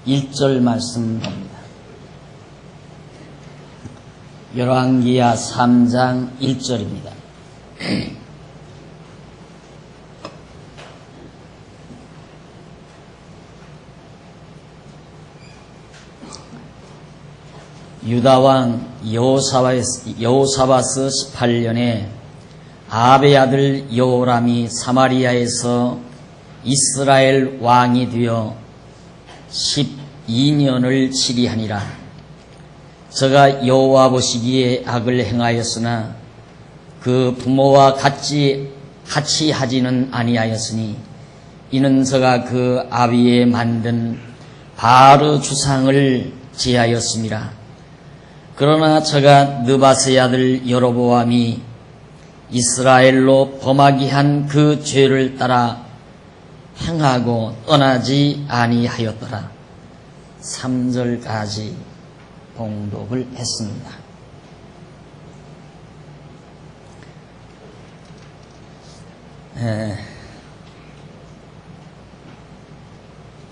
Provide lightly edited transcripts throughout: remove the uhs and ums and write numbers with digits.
1절 말씀 봅니다. 열왕기하 3장 1절입니다. 유다왕 여호사바스 18년에 아합의 아들 여호람이 사마리아에서 이스라엘 왕이 되어 12년을 치리하니라. 저가 여호와 보시기에 악을 행하였으나 그 부모와 같이 하지는 아니하였으니 이는 저가 그 아비에 만든 바르 주상을 제하였습니다. 그러나 저가 느바스의 아들 여로보암이 이스라엘로 범하게 한 그 죄를 따라 행하고 떠나지 아니하였더라. 3절까지 봉독을 했습니다.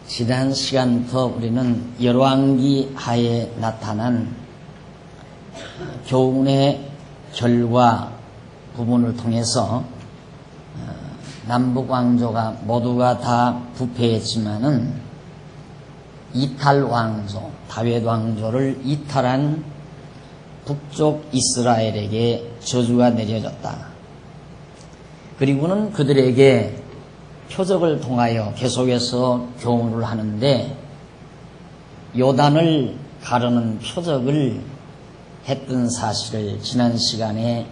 지난 시간부터 우리는 열왕기 하에 나타난 교훈의 결과 부분을 통해서 남북왕조가 모두가 다 부패했지만은 이탈왕조, 다윗왕조를 이탈한 북쪽 이스라엘에게 저주가 내려졌다. 그리고는 그들에게 표적을 통하여 계속해서 교훈을 하는데 요단을 가르는 표적을 했던 사실을 지난 시간에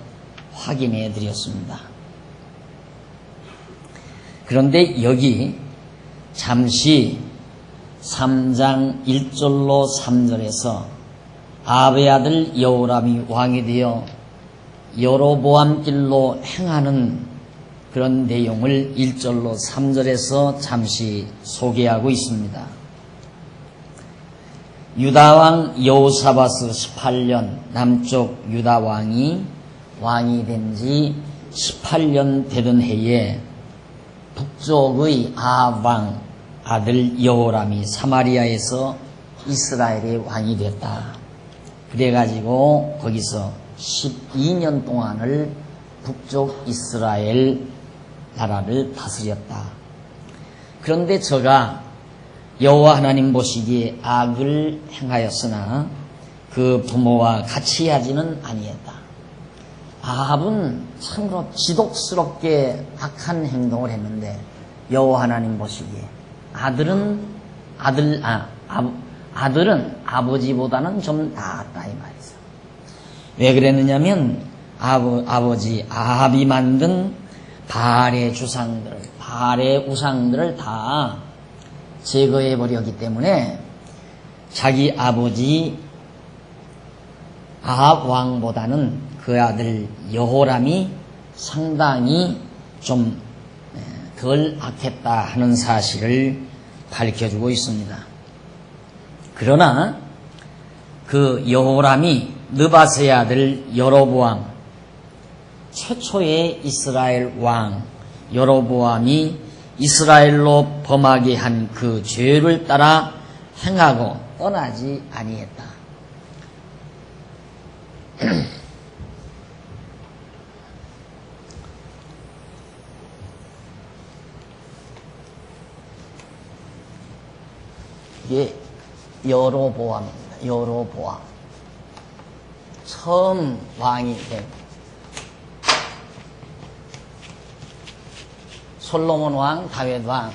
확인해 드렸습니다. 그런데 여기 잠시 3장 1절로 3절에서 아합의 아들 여호람이 왕이 되어 여로보암 길로 행하는 그런 내용을 1절로 3절에서 잠시 소개하고 있습니다. 유다왕 여호사바스 18년 남쪽 유다왕이 왕이 된 지 18년 되던 해에 북쪽의 아합왕 아들 여호람이 사마리아에서 이스라엘의 왕이 됐다. 그래가지고 거기서 12년 동안을 북쪽 이스라엘 나라를 다스렸다. 그런데 저가 여호와 하나님 보시기에 악을 행하였으나 그 부모와 같이 하지는 아니했다. 아합은 참으로 지독스럽게 악한 행동을 했는데 여호와 하나님 보시기에 아들은 아버지보다는 좀 나았다 이 말이죠. 왜 그랬느냐면 아버지 아합이 만든 바알의 우상들을 다 제거해 버렸기 때문에 자기 아버지 아합 왕보다는 그 아들 여호람이 상당히 좀 덜 악했다 하는 사실을 밝혀주고 있습니다. 그러나 그 여호람이 느바스의 아들 여로보암, 최초의 이스라엘 왕 여로보암이 이스라엘로 범하게 한 그 죄를 따라 행하고 떠나지 아니했다. 이게 여로보암입니다. 여로보암. 처음 왕이 된 솔로몬 왕, 다윗 왕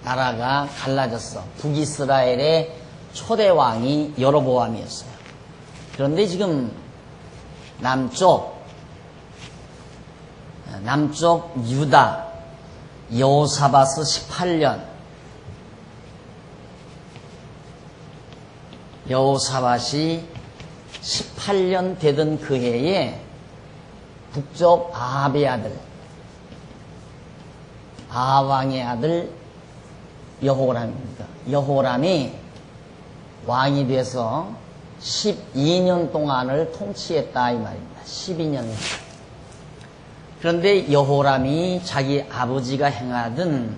나라가 갈라졌어. 북이스라엘의 초대 왕이 여로보암이었어요. 그런데 지금 남쪽 유다 여호사바스 18년 여호사밧이 18년 되던 그 해에 북쪽 아합의 아들 아합왕의 아들 여호람입니다. 여호람이 왕이 돼서 12년 동안을 통치했다 이 말입니다. 12년. 그런데 여호람이 자기 아버지가 행하던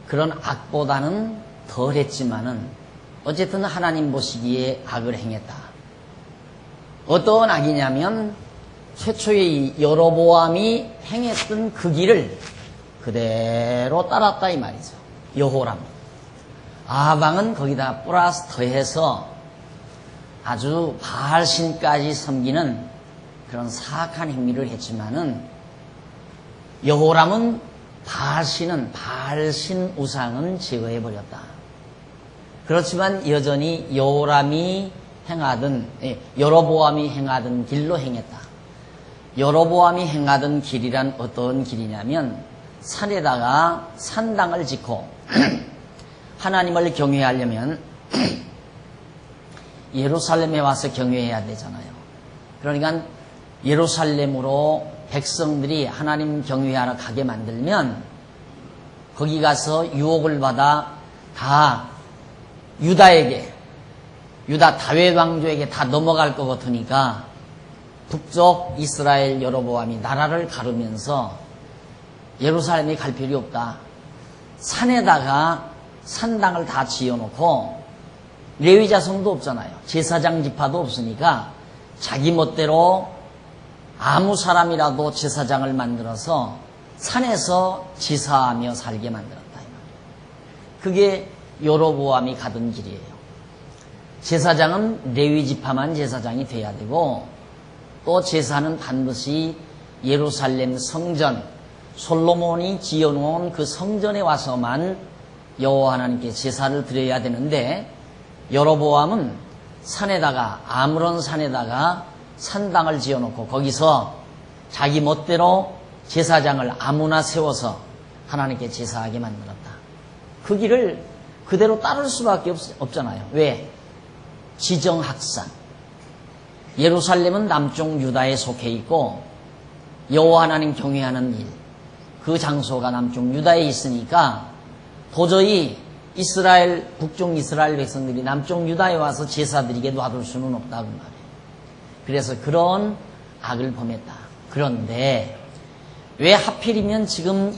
그런 악보다는 덜 했지만은 어쨌든 하나님 보시기에 악을 행했다. 어떤 악이냐면 최초의 여로보암이 행했던 그 길을 그대로 따랐다 이 말이죠. 여호람. 아방은 거기다 플러스 더해서 아주 바알신까지 섬기는 그런 사악한 행위를 했지만은 여호람은 바알신 우상은 제거해버렸다. 그렇지만 여전히 여호람이 행하던, 여로보암이 행하던 길로 행했다. 여로보암이 행하던 길이란 어떤 길이냐면 산에다가 산당을 짓고 하나님을 경외하려면 예루살렘에 와서 경외해야 되잖아요. 그러니까 예루살렘으로 백성들이 하나님 경외하러 가게 만들면 거기 가서 유혹을 받아 다 유다 다윗 왕조에게 다 넘어갈 것 같으니까 북쪽 이스라엘 여로보암이 나라를 가르면서 예루살렘에 갈 필요 없다. 산에다가 산당을 다 지어놓고 레위 자손도 없잖아요. 제사장 지파도 없으니까 자기 멋대로 아무 사람이라도 제사장을 만들어서 산에서 제사하며 살게 만들었다. 그게 여로보암이 가던 길이에요. 제사장은 레위 지파만 제사장이 돼야 되고 또 제사는 반드시 예루살렘 성전, 솔로몬이 지어놓은 그 성전에 와서만 여호와 하나님께 제사를 드려야 되는데 여로보암은 산에다가 아무런 산에다가 산당을 지어놓고 거기서 자기 멋대로 제사장을 아무나 세워서 하나님께 제사하게 만들었다. 그 길을 그대로 따를 수밖에 없잖아요. 왜? 지정학산. 예루살렘은 남쪽 유다에 속해 있고 여호와 하나님 경외하는 일, 그 장소가 남쪽 유다에 있으니까 도저히 북쪽 이스라엘 백성들이 남쪽 유다에 와서 제사드리게 놔둘 수는 없다고 말해요. 그래서 그런 악을 범했다. 그런데 왜 하필이면 지금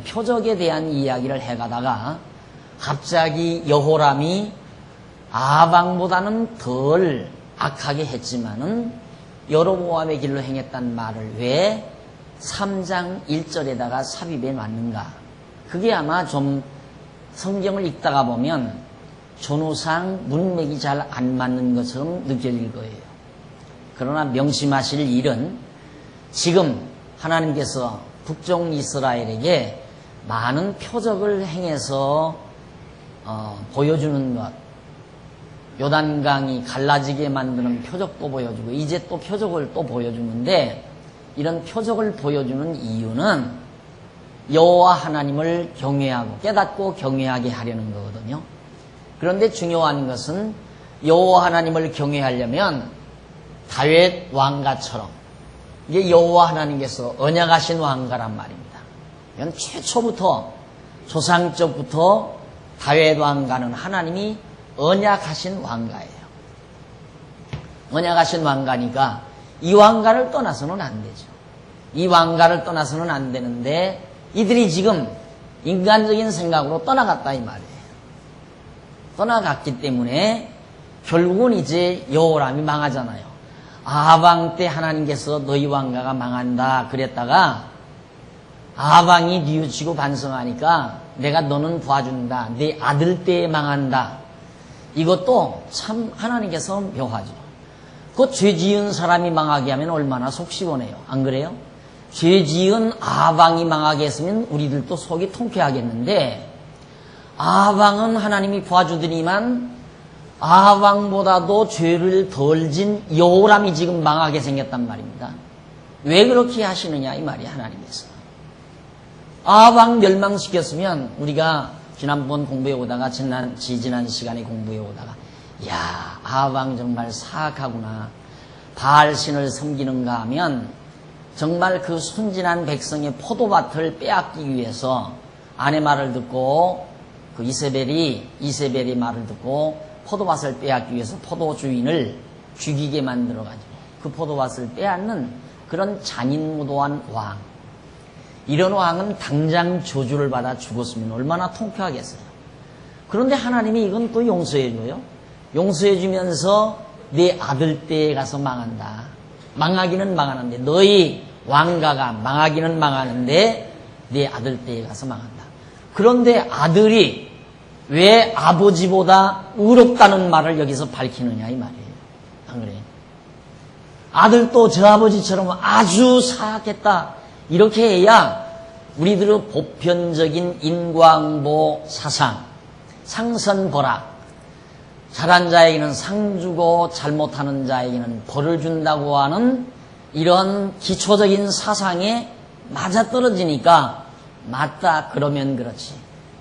표적에 대한 이야기를 해가다가 갑자기 여호람이 아방보다는 덜 악하게 했지만은 여로보암의 길로 행했단 말을 왜 3장 1절에다가 삽입해 놨는가? 그게 아마 좀 성경을 읽다가 보면 전후상 문맥이 잘 안 맞는 것처럼 느껴질 거예요. 그러나 명심하실 일은 지금 하나님께서 북쪽 이스라엘에게 많은 표적을 행해서 보여주는 것, 요단강이 갈라지게 만드는 표적도 보여주고 이제 또 표적을 또 보여주는데 이런 표적을 보여주는 이유는 여호와 하나님을 경외하고 깨닫고 경외하게 하려는 거거든요. 그런데 중요한 것은 여호와 하나님을 경외하려면 다윗 왕가처럼 이게 여호와 하나님께서 언약하신 왕가란 말입니다. 이건 최초부터 조상적부터 다윗 왕가는 하나님이 언약하신 왕가예요. 언약하신 왕가니까 이 왕가를 떠나서는 안 되죠. 이 왕가를 떠나서는 안 되는데 이들이 지금 인간적인 생각으로 떠나갔다 이 말이에요. 떠나갔기 때문에 결국은 이제 여호람이 망하잖아요. 아방 때 하나님께서 너희 왕가가 망한다 그랬다가 아방이 뉘우치고 반성하니까 내가 너는 도와준다. 네 아들 때에 망한다. 이것도 참 하나님께서 묘하죠. 그 죄 지은 사람이 망하게 하면 얼마나 속 시원해요. 안 그래요? 죄 지은 아방이 망하게 했으면 우리들도 속이 통쾌하겠는데 아방은 하나님이 도와주더니만 아방보다도 죄를 덜 진 여호람이 지금 망하게 생겼단 말입니다. 왜 그렇게 하시느냐 이 말이 하나님께서. 아방 멸망시켰으면 우리가 지난번 공부해 오다가 지난 시간에 공부해 오다가 야 아방 정말 사악하구나. 바알신을 섬기는가 하면 정말 그 순진한 백성의 포도밭을 빼앗기 위해서 아내 말을 듣고 그 이세벨이 말을 듣고 포도밭을 빼앗기 위해서 포도 주인을 죽이게 만들어가지고 그 포도밭을 빼앗는 그런 잔인무도한 왕. 이런 왕은 당장 저주를 받아 죽었으면 얼마나 통쾌하겠어요. 그런데 하나님이 이건 또 용서해줘요. 용서해주면서 네 아들 때에 가서 망한다. 망하기는 망하는데 너희 왕가가 망하기는 망하는데 네 아들 때에 가서 망한다. 그런데 아들이 왜 아버지보다 의롭다는 말을 여기서 밝히느냐 이 말이에요. 안 그래요? 아들도 저 아버지처럼 아주 사악했다. 이렇게 해야 우리들의 보편적인 인과응보 사상, 상선벌악, 잘한 자에게는 상 주고 잘못하는 자에게는 벌을 준다고 하는 이런 기초적인 사상에 맞아떨어지니까 맞다 그러면 그렇지.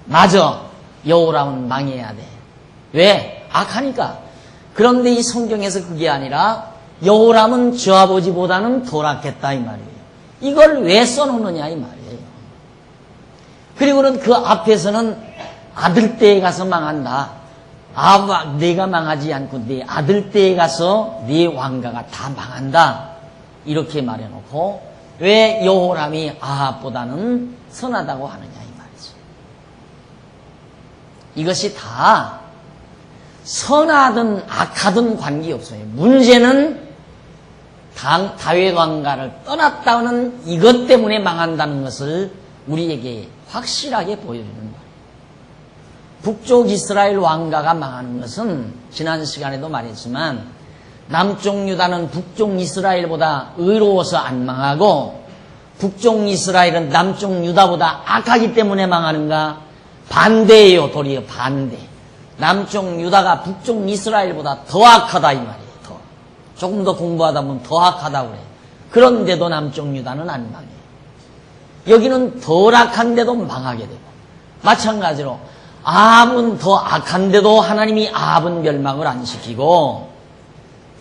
맞아. 여호람은 망해야 돼. 왜? 악하니까. 그런데 이 성경에서 그게 아니라 여호람은 저 아버지보다는 덜 악했다 이 말이에요. 이걸 왜 써놓느냐 이 말이에요. 그리고는 그 앞에서는 아들 때에 가서 망한다. 내가 망하지 않고 네 아들 때에 가서 네 왕가가 다 망한다. 이렇게 말해놓고 왜 여호람이 아합보다는 선하다고 하느냐 이 말이죠. 이것이 다 선하든 악하든 관계없어요. 문제는 다윗 왕가를 떠났다는 이것 때문에 망한다는 것을 우리에게 확실하게 보여주는 거예요. 북쪽 이스라엘 왕가가 망하는 것은 지난 시간에도 말했지만 남쪽 유다는 북쪽 이스라엘보다 의로워서 안 망하고 북쪽 이스라엘은 남쪽 유다보다 악하기 때문에 망하는가? 반대예요. 도리어 반대. 남쪽 유다가 북쪽 이스라엘보다 더 악하다 이 말이에요. 더. 조금 더 공부하다 보면 더 악하다고 그래요. 그런데도 남쪽 유다는 안 망해요. 여기는 덜 악한데도 망하게 되고 마찬가지로 아합은 더 악한데도 하나님이 아합은 멸망을 안 시키고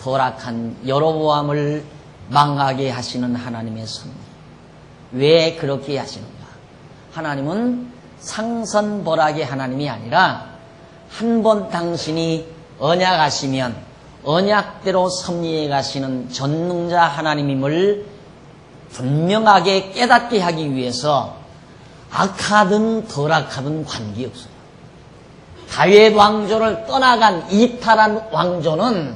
덜 악한 여로보암을 망하게 하시는 하나님의 섭리. 왜 그렇게 하시는가? 하나님은 상선벌악의 하나님이 아니라 한 번 당신이 언약하시면 언약대로 섭리해 가시는 전능자 하나님임을 분명하게 깨닫게 하기 위해서 악하든 덜 악하든 관계없어요. 다윗 왕조를 떠나간 이탈한 왕조는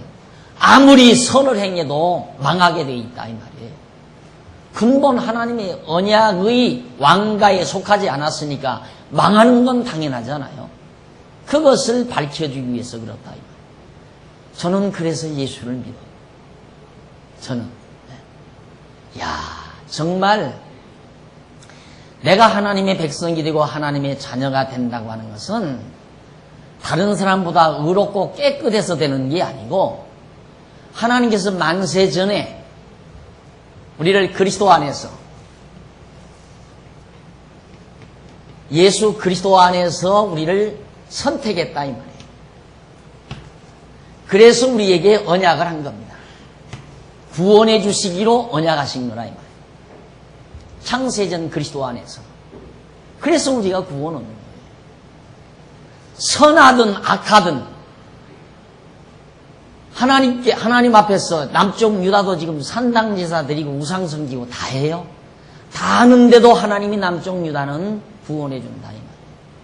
아무리 선을 행해도 망하게 돼 있다 이 말이에요. 근본 하나님의 언약의 왕가에 속하지 않았으니까 망하는 건 당연하잖아요. 그것을 밝혀주기 위해서 그렇다 이 말이에요. 저는 그래서 예수를 믿어요. 저는 정말 내가 하나님의 백성이 되고 하나님의 자녀가 된다고 하는 것은 다른 사람보다 의롭고 깨끗해서 되는 게 아니고 하나님께서 만세 전에 우리를 그리스도 안에서 예수 그리스도 안에서 우리를 선택했다 이 말이에요. 그래서 우리에게 언약을 한 겁니다. 구원해 주시기로 언약하신 거라 이 말이에요. 창세전 그리스도 안에서. 그래서 우리가 구원 얻는 거예요. 선하든 악하든 하나님 앞에서 남쪽 유다도 지금 산당제사 드리고 우상 섬기고 다 해요. 다 하는데도 하나님이 남쪽 유다는 구원해 준다 이 말이에요.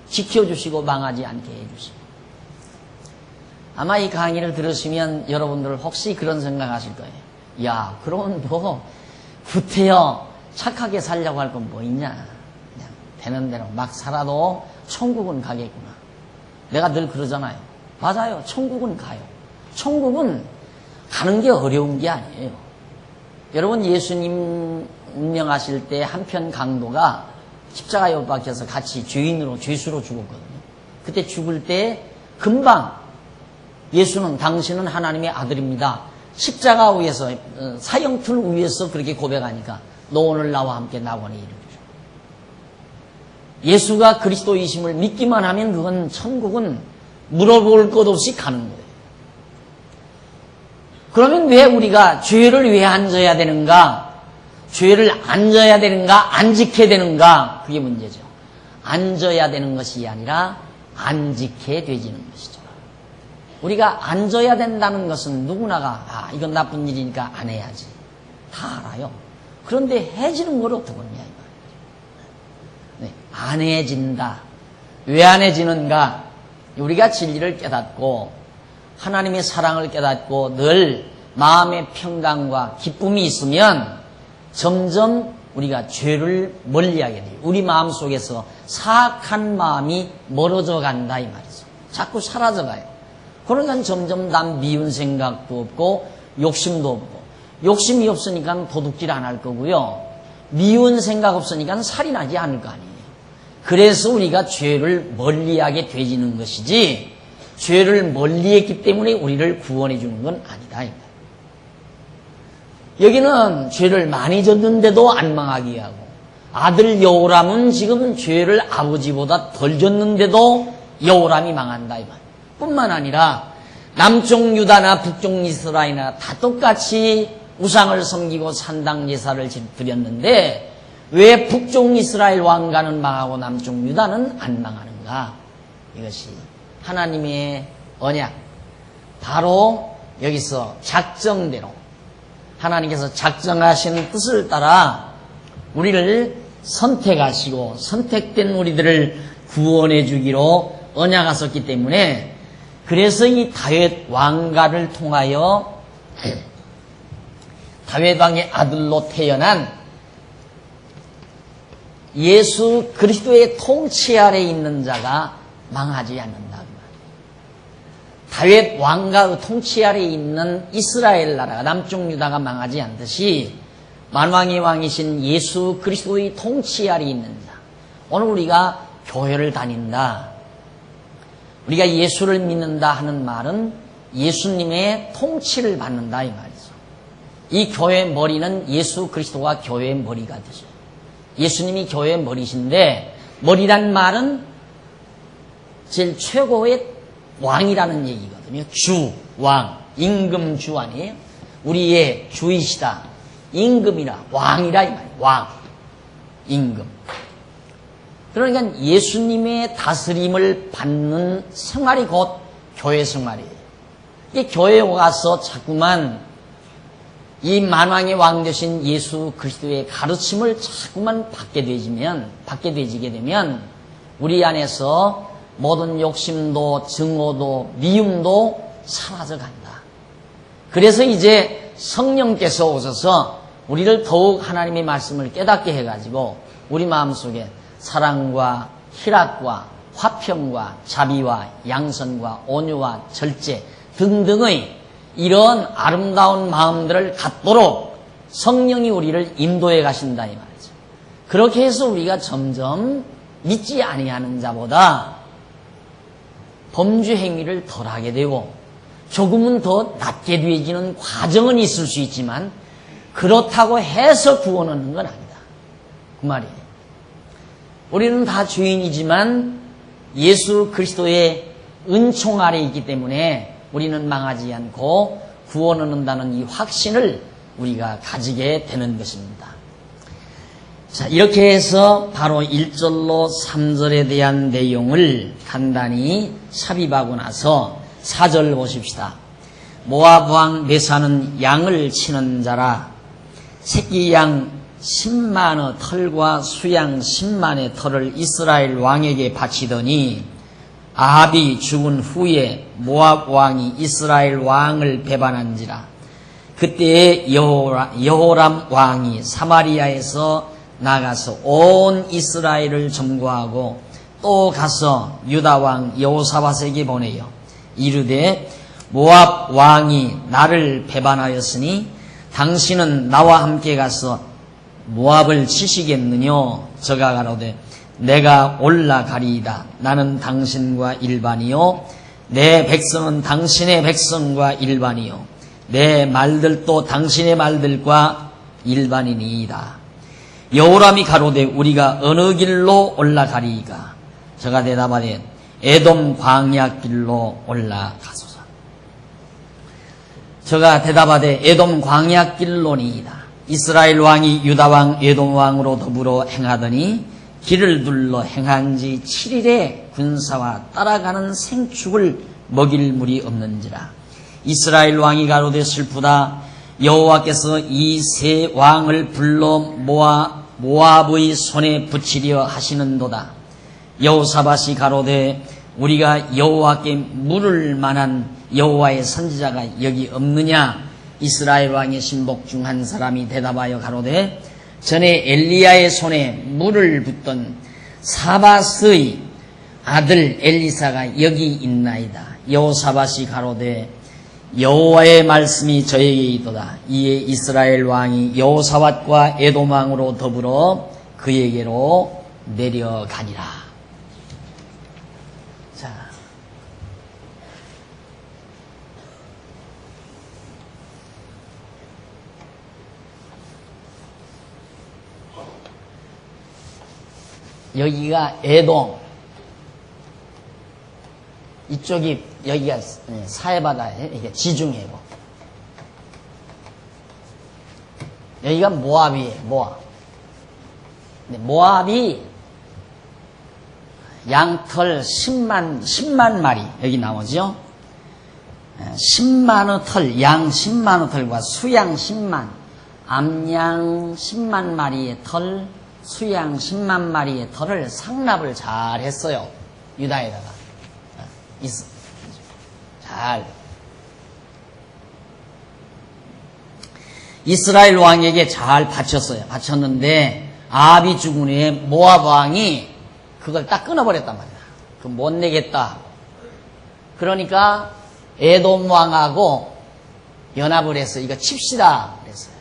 지켜주시고 망하지 않게 해주시고. 아마 이 강의를 들으시면 여러분들 혹시 그런 생각하실 거예요. 야, 그러면 뭐 구태여 착하게 살려고 할 건 뭐 있냐. 그냥 되는 대로 막 살아도 천국은 가겠구나. 내가 늘 그러잖아요. 맞아요. 천국은 가요. 천국은 가는 게 어려운 게 아니에요. 여러분 예수님 운명하실 때 한편 강도가 십자가에 못 박혀서 같이 죄인으로 죄수로 죽었거든요. 그때 죽을 때 금방 예수는 당신은 하나님의 아들입니다. 십자가 위에서 사형틀 위에서 그렇게 고백하니까 너 오늘 나와 함께 낙원에 이르리라. 예수가 그리스도이심을 믿기만 하면 그건 천국은 물어볼 것 없이 가는 거예요. 그러면 왜 우리가 죄를 왜 안 져야 되는가? 죄를 안 져야 되는가? 안 지켜야 되는가? 그게 문제죠. 안 져야 되는 것이 아니라 안 지켜야 되지는 것이죠. 우리가 안 져야 된다는 것은 누구나가 이건 나쁜 일이니까 안 해야지. 다 알아요. 그런데 해지는 걸 어떻게 하냐 이 말이에요. 네, 안 해진다. 왜 안 해지는가? 우리가 진리를 깨닫고 하나님의 사랑을 깨닫고 늘 마음의 평강과 기쁨이 있으면 점점 우리가 죄를 멀리하게 돼요. 우리 마음속에서 사악한 마음이 멀어져 간다 이 말이죠. 자꾸 사라져가요. 그러니까 점점 남 미운 생각도 없고 욕심도 없고, 욕심이 없으니까 도둑질 안 할 거고요. 미운 생각 없으니까 살인하지 않을 거 아니에요. 그래서 우리가 죄를 멀리하게 되지는 것이지, 죄를 멀리했기 때문에 우리를 구원해 주는 건 아니다. 여기는 죄를 많이 졌는데도 안 망하게 하고, 아들 여호람은 지금 죄를 아버지보다 덜 졌는데도 여호람이 망한다 이 말. 뿐만 아니라 남쪽 유다나 북쪽 이스라엘이나 다 똑같이 우상을 섬기고 산당 제사를 드렸는데 왜 북쪽 이스라엘 왕가는 망하고 남쪽 유다는 안 망하는가? 이것이 하나님의 언약, 바로 여기서 작정대로 하나님께서 작정하신 뜻을 따라 우리를 선택하시고 선택된 우리들을 구원해 주기로 언약하셨기 때문에, 그래서 이 다윗 왕가를 통하여 다윗 왕의 아들로 태어난 예수 그리스도의 통치 아래 있는 자가 망하지 않는다. 다윗 왕가의 통치 아래 있는 이스라엘 나라가, 남쪽 유다가 망하지 않듯이 만왕의 왕이신 예수 그리스도의 통치 아래 있는 자. 오늘 우리가 교회를 다닌다, 우리가 예수를 믿는다 하는 말은 예수님의 통치를 받는다 이 말이죠. 이 교회의 머리는 예수 그리스도가 교회의 머리가 되죠. 예수님이 교회의 머리신데, 머리란 말은 제일 최고의 왕이라는 얘기거든요. 주, 왕, 임금 주 아니에요? 우리의 주이시다. 임금이라, 왕이라 이 말이에요. 왕, 임금. 그러니까 예수님의 다스림을 받는 생활이 곧 교회 생활이에요. 이 교회에 와서 자꾸만 이 만왕의 왕 되신 예수 그리스도의 가르침을 자꾸만 받게 되지게 되면 우리 안에서 모든 욕심도 증오도 미움도 사라져 간다. 그래서 이제 성령께서 오셔서 우리를 더욱 하나님의 말씀을 깨닫게 해가지고 우리 마음속에 사랑과 희락과 화평과 자비와 양선과 온유와 절제 등등의 이런 아름다운 마음들을 갖도록 성령이 우리를 인도해 가신다 이 말이죠. 그렇게 해서 우리가 점점 믿지 아니하는 자보다 범죄 행위를 덜하게 되고 조금은 더 낫게 되어지는 과정은 있을 수 있지만 그렇다고 해서 구원하는 건 아니다. 그 말이에요. 우리는 다 죄인이지만 예수 그리스도의 은총 아래 있기 때문에 우리는 망하지 않고 구원을 얻는다는 이 확신을 우리가 가지게 되는 것입니다. 자, 이렇게 해서 바로 1절로 3절에 대한 내용을 간단히 삽입하고 나서 4절 보십시다. 모압 왕 메사는 양을 치는 자라. 새끼 양 10만의 털과 수양 10만의 털을 이스라엘 왕에게 바치더니 아합이 죽은 후에 모압 왕이 이스라엘 왕을 배반한지라. 그때에 여호람 왕이 사마리아에서 나가서 온 이스라엘을 점거하고 또 가서 유다 왕 여호사밧에게 보내요. 이르되 모압 왕이 나를 배반하였으니 당신은 나와 함께 가서 모압을 치시겠느뇨? 저가 가로되 내가 올라가리이다. 나는 당신과 일반이요 내 백성은 당신의 백성과 일반이요 내 말들도 당신의 말들과 일반이니이다. 여호람이 가로되 우리가 어느 길로 올라가리이까? 저가 대답하되 에돔 광야길로 올라가소서. 저가 대답하되 에돔 광야길로니이다. 이스라엘 왕이 유다 왕 에돔 왕으로 더불어 행하더니 길을 둘러 행한 지 7일에 군사와 따라가는 생축을 먹일 물이 없는지라. 이스라엘 왕이 가로되 슬프다. 여호와께서 이 세 왕을 불러 모압의 손에 붙이려 하시는도다. 여호사밧이 가로되 우리가 여호와께 물을 만한 여호와의 선지자가 여기 없느냐? 이스라엘 왕의 신복 중 한 사람이 대답하여 가로되 전에 엘리야의 손에 물을 붓던 사밧의 아들 엘리사가 여기 있나이다. 여호사밧이 가로되 여호와의 말씀이 저에게 있도다. 이에 이스라엘 왕이 여호사밧과 에돔 왕으로 더불어 그에게로 내려가니라. 자, 여기가 에돔, 이쪽이 여기가 사해바다에 이게 지중해고, 여기가 모압이에요. 모압. 모압이 양털 10만 마리 여기 나오죠. 10만의 털, 양 10만의 털과 수양 10만, 암양 10만 마리의 털, 수양 10만 마리의 털을 상납을 잘 했어요. 유다에다가. 잘. 이스라엘 왕에게 잘 바쳤어요. 바쳤는데, 아합이 죽은 후에 모압 왕이 그걸 딱 끊어버렸단 말이야. 그 못 내겠다. 그러니까, 에돔 왕하고 연합을 해서 이거 칩시다. 그랬어요.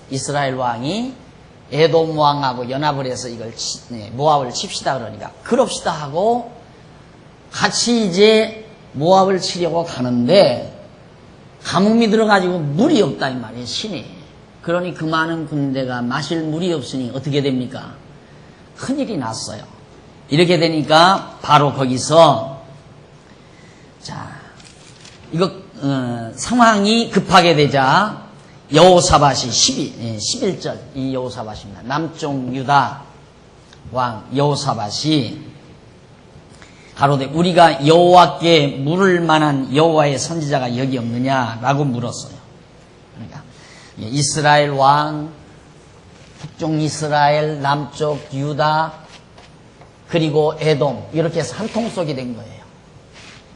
이스라엘 왕이 에돔 왕하고 연합을 해서 이걸 모압을 칩시다. 그러니까, 그럽시다 하고 같이 이제 모압을 치려고 가는데 가뭄이 들어가지고 물이 없다 이 말이에요. 신이. 그러니 그 많은 군대가 마실 물이 없으니 어떻게 됩니까? 큰일이 났어요. 이렇게 되니까 바로 거기서 자 이거 상황이 급하게 되자 여호사밧이 11절 이 여호사밧입니다. 남쪽 유다 왕 여호사밧이 가로되 우리가 여호와께 물을 만한 여호와의 선지자가 여기 없느냐라고 물었어요. 그러니까 이스라엘 왕, 북쪽 이스라엘, 남쪽 유다, 그리고 에돔 이렇게 해서 한 통속이 된 거예요.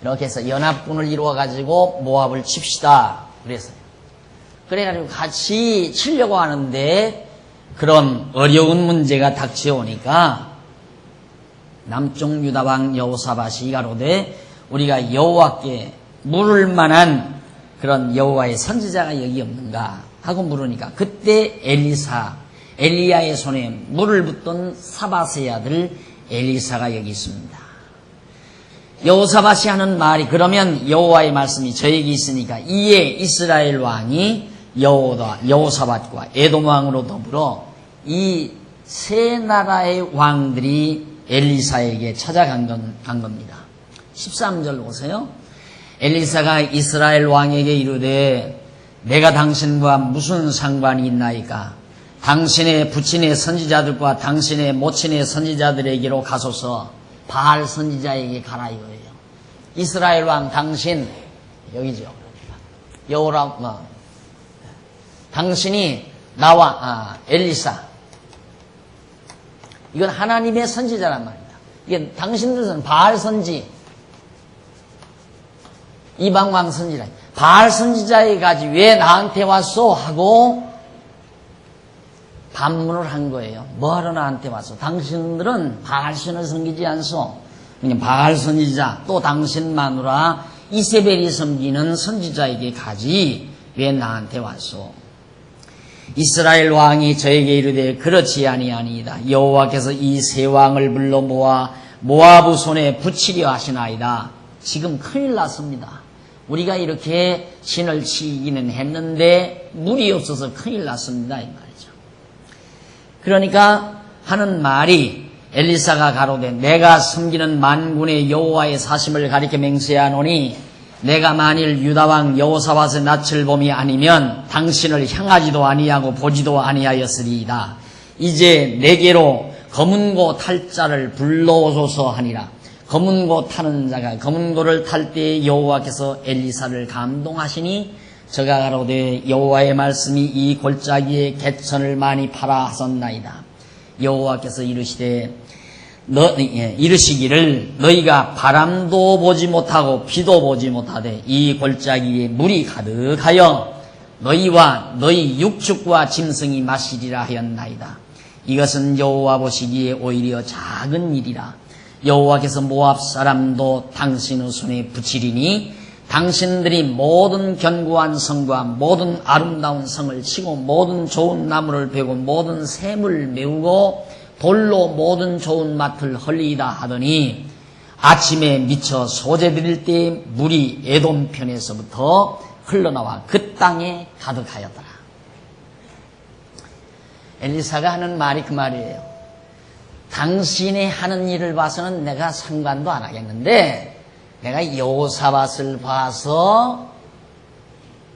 이렇게 해서 연합군을 이루어가지고 모압을 칩시다 그랬어요. 그래가지고 같이 치려고 하는데 그런 어려운 문제가 닥쳐오니까 남쪽 유다왕 여호사밧이 가로되 우리가 여호와께 물을 만한 그런 여호와의 선지자가 여기 없는가 하고 물으니까 그때 엘리야의 손에 물을 붓던 사밧의 아들 엘리사가 여기 있습니다. 여호사밧이 하는 말이 그러면 여호와의 말씀이 저에게 있으니까 이에 이스라엘 왕이 여호사밧과 에돔 왕으로 더불어 이 세 나라의 왕들이 엘리사에게 찾아간 겁니다. 13절 보세요. 엘리사가 이스라엘 왕에게 이르되 내가 당신과 무슨 상관이 있나이까? 당신의 부친의 선지자들과 당신의 모친의 선지자들에게로 가소서. 바알 선지자에게 가라 이거예요. 이스라엘 왕 당신 여기죠. 여호람 당신이 나와 엘리사 이건 하나님의 선지자란 말입니다. 이게 당신들은 바알 선지, 이방왕 선지자, 바알 선지자에 가지 왜 나한테 왔소? 하고 반문을 한 거예요. 뭐하러 나한테 왔어? 당신들은 바알 신을 섬기지 않소. 그러니까 바알 선지자 또 당신 마누라 이세벨이 섬기는 선지자에게 가지 왜 나한테 왔소? 이스라엘 왕이 저에게 이르되 그렇지 아니하니이다. 여호와께서 이 세 왕을 불러 모아 모압의 손에 붙이려 하시나이다. 지금 큰일 났습니다. 우리가 이렇게 신을 치기는 했는데 물이 없어서 큰일 났습니다. 이 말이죠. 그러니까 하는 말이 엘리사가 가로되 내가 섬기는 만군의 여호와의 사심을 가리켜 맹세하노니 내가 만일 유다왕 여호사밧의 낯을 봄이 아니면 당신을 향하지도 아니하고 보지도 아니하였으리이다. 이제 내게로 검은고 탈 자를 불러오소서 하니라. 검은고 타는 자가 검은고를 탈 때에 여호와께서 엘리사를 감동하시니 저가 가로되 여호와의 말씀이 이 골짜기에 개천을 많이 팔아 하셨나이다. 여호와께서 이르시되 이르시기를 너희가 바람도 보지 못하고 비도 보지 못하되 이 골짜기에 물이 가득하여 너희와 너희 육축과 짐승이 마시리라 하였나이다. 이것은 여호와 보시기에 오히려 작은 일이라. 여호와께서 모압 사람도 당신의 손에 붙이리니 당신들이 모든 견고한 성과 모든 아름다운 성을 치고 모든 좋은 나무를 베고 모든 샘을 메우고 돌로 모든 좋은 밭을 헐리이다 하더니 아침에 미쳐 소재드릴 때 물이 에돔 편에서부터 흘러나와 그 땅에 가득하였더라. 엘리사가 하는 말이 그 말이에요. 당신이 하는 일을 봐서는 내가 상관도 안 하겠는데 내가 여호사밧을 봐서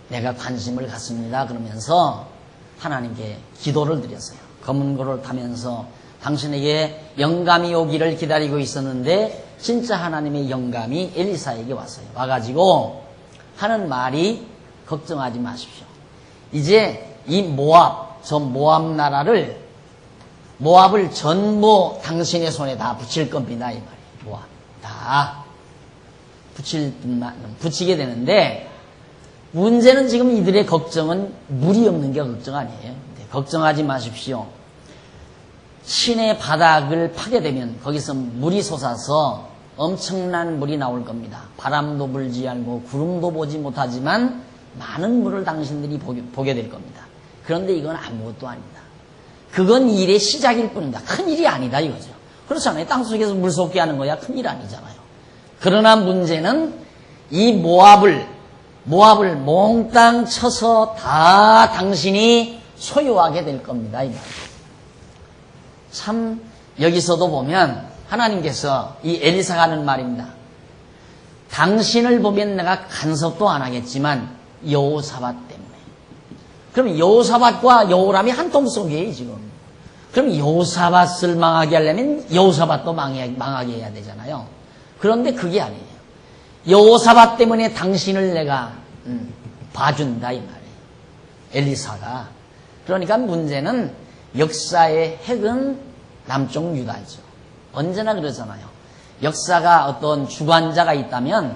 내가 관심을 갖습니다. 그러면서 하나님께 기도를 드렸어요. 검은 고를 타면서 당신에게 영감이 오기를 기다리고 있었는데 진짜 하나님의 영감이 엘리사에게 왔어요. 와가지고 하는 말이 걱정하지 마십시오. 이제 이 저 모압 나라를 모압을 전부 당신의 손에 다 붙일 겁니다. 이 말이에요. 모압 다 붙이게 되는데 문제는 지금 이들의 걱정은 물이 없는 게 걱정 아니에요. 걱정하지 마십시오. 신의 바닥을 파게 되면 거기서 물이 솟아서 엄청난 물이 나올 겁니다. 바람도 불지 않고 구름도 보지 못하지만 많은 물을 당신들이 보게 될 겁니다. 그런데 이건 아무것도 아닙니다. 그건 일의 시작일 뿐입니다. 큰일이 아니다 이거죠. 그렇잖아요. 땅속에서 물 솟게 하는 거야 큰일 아니잖아요. 그러나 문제는 이 모압을 몽땅 쳐서 다 당신이 소유하게 될 겁니다. 이 말이에요. 참 여기서도 보면 하나님께서 이 엘리사가 하는 말입니다. 당신을 보면 내가 간섭도 안 하겠지만 여호사밧 때문에. 그럼 여호사밧과 여호람이 한 통속이에요 지금. 그럼 여호사밧을 망하게 하려면 여호사밧도 망하게 해야 되잖아요. 그런데 그게 아니에요. 여호사밧 때문에 당신을 내가 봐준다 이 말이에요. 엘리사가. 그러니까 문제는 역사의 핵은 남쪽 유다죠. 언제나 그러잖아요. 역사가 어떤 주관자가 있다면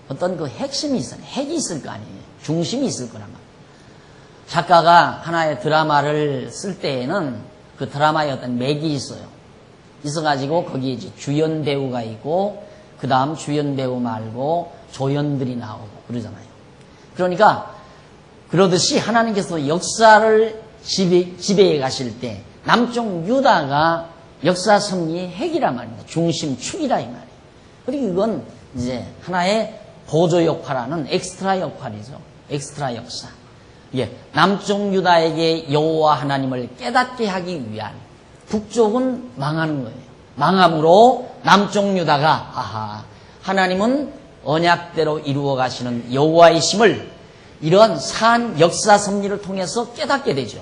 어떤 그 핵심이 있어요. 핵이 있을 거 아니에요. 중심이 있을 거란 말이에요. 작가가 하나의 드라마를 쓸 때에는 그 드라마에 어떤 맥이 있어요. 있어가지고 거기에 이제 주연 배우가 있고 그 다음 주연 배우 말고 조연들이 나오고 그러잖아요. 그러니까 그러듯이 하나님께서 역사를 지배해 가실 때 남쪽 유다가 역사 섭리의 핵이란 말입니다. 중심축이라 이 말이에요. 그리고 이건 이제 하나의 보조 역할하는 엑스트라 역할이죠. 엑스트라 역사. 예, 남쪽 유다에게 여호와 하나님을 깨닫게 하기 위한 북쪽은 망하는 거예요. 망함으로 남쪽 유다가 하나님은 언약대로 이루어 가시는 여호와이심을 이런 산 역사 섭리를 통해서 깨닫게 되죠.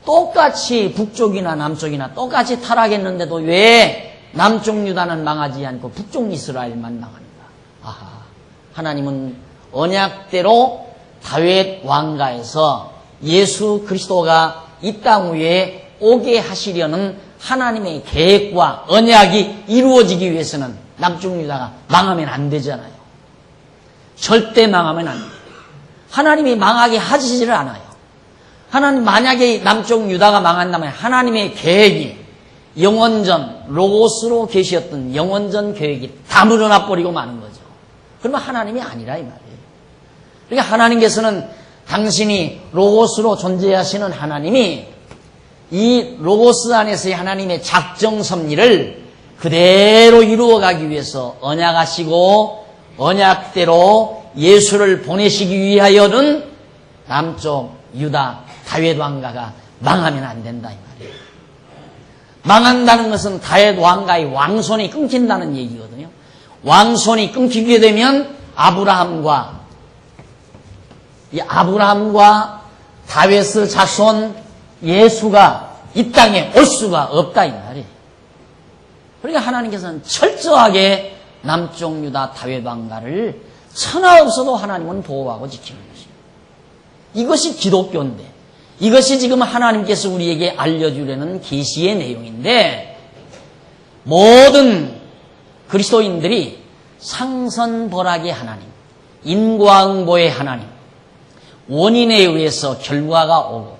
똑같이 북쪽이나 남쪽이나 똑같이 타락했는데도 왜 남쪽 유다는 망하지 않고 북쪽 이스라엘만 망합니까? 하나님은 언약대로 다윗 왕가에서 예수 그리스도가 이 땅 위에 오게 하시려는 하나님의 계획과 언약이 이루어지기 위해서는 남쪽 유다가 망하면 안 되잖아요. 절대 망하면 안 돼요. 하나님이 망하게 하시지를 않아요. 하나님 만약에 남쪽 유다가 망한다면 하나님의 계획이 영원전 로고스로 계셨던 영원전 계획이 다 물어나 버리고 마는 거죠. 그러면 하나님이 아니라 이 말이에요. 그러니까 하나님께서는 당신이 로고스로 존재하시는 하나님이 이 로고스 안에서의 하나님의 작정 섭리를 그대로 이루어가기 위해서 언약하시고 언약대로 예수를 보내시기 위하여는 남쪽 유다 다윗 왕가가 망하면 안 된다 이 말이에요. 망한다는 것은 다윗 왕가의 왕손이 끊긴다는 얘기거든요. 왕손이 끊기게 되면 아브라함과 다윗의 자손 예수가 이 땅에 올 수가 없다 이 말이에요. 그러니까 하나님께서는 철저하게 남쪽 유다 다윗 왕가를 천하 없어도 하나님은 보호하고 지키는 것입니다. 이것이 기독교인데 이것이 지금 하나님께서 우리에게 알려주려는 계시의 내용인데 모든 그리스도인들이 상선벌학의 하나님, 인과응보의 하나님, 원인에 의해서 결과가 오고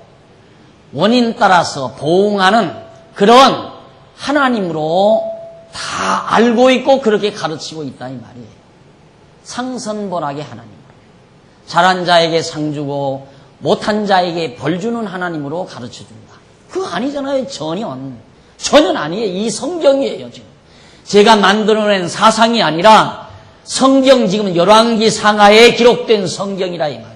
원인 따라서 보응하는 그런 하나님으로 다 알고 있고 그렇게 가르치고 있다 이 말이에요. 상선벌학의 하나님. 잘한 자에게 상 주고 못한 자에게 벌 주는 하나님으로 가르쳐준다. 그거 아니잖아요. 전혀 아니에요. 이 성경이에요. 지금 제가 만들어낸 사상이 아니라 성경, 지금 열왕기 상하에 기록된 성경이라 이 말입니다.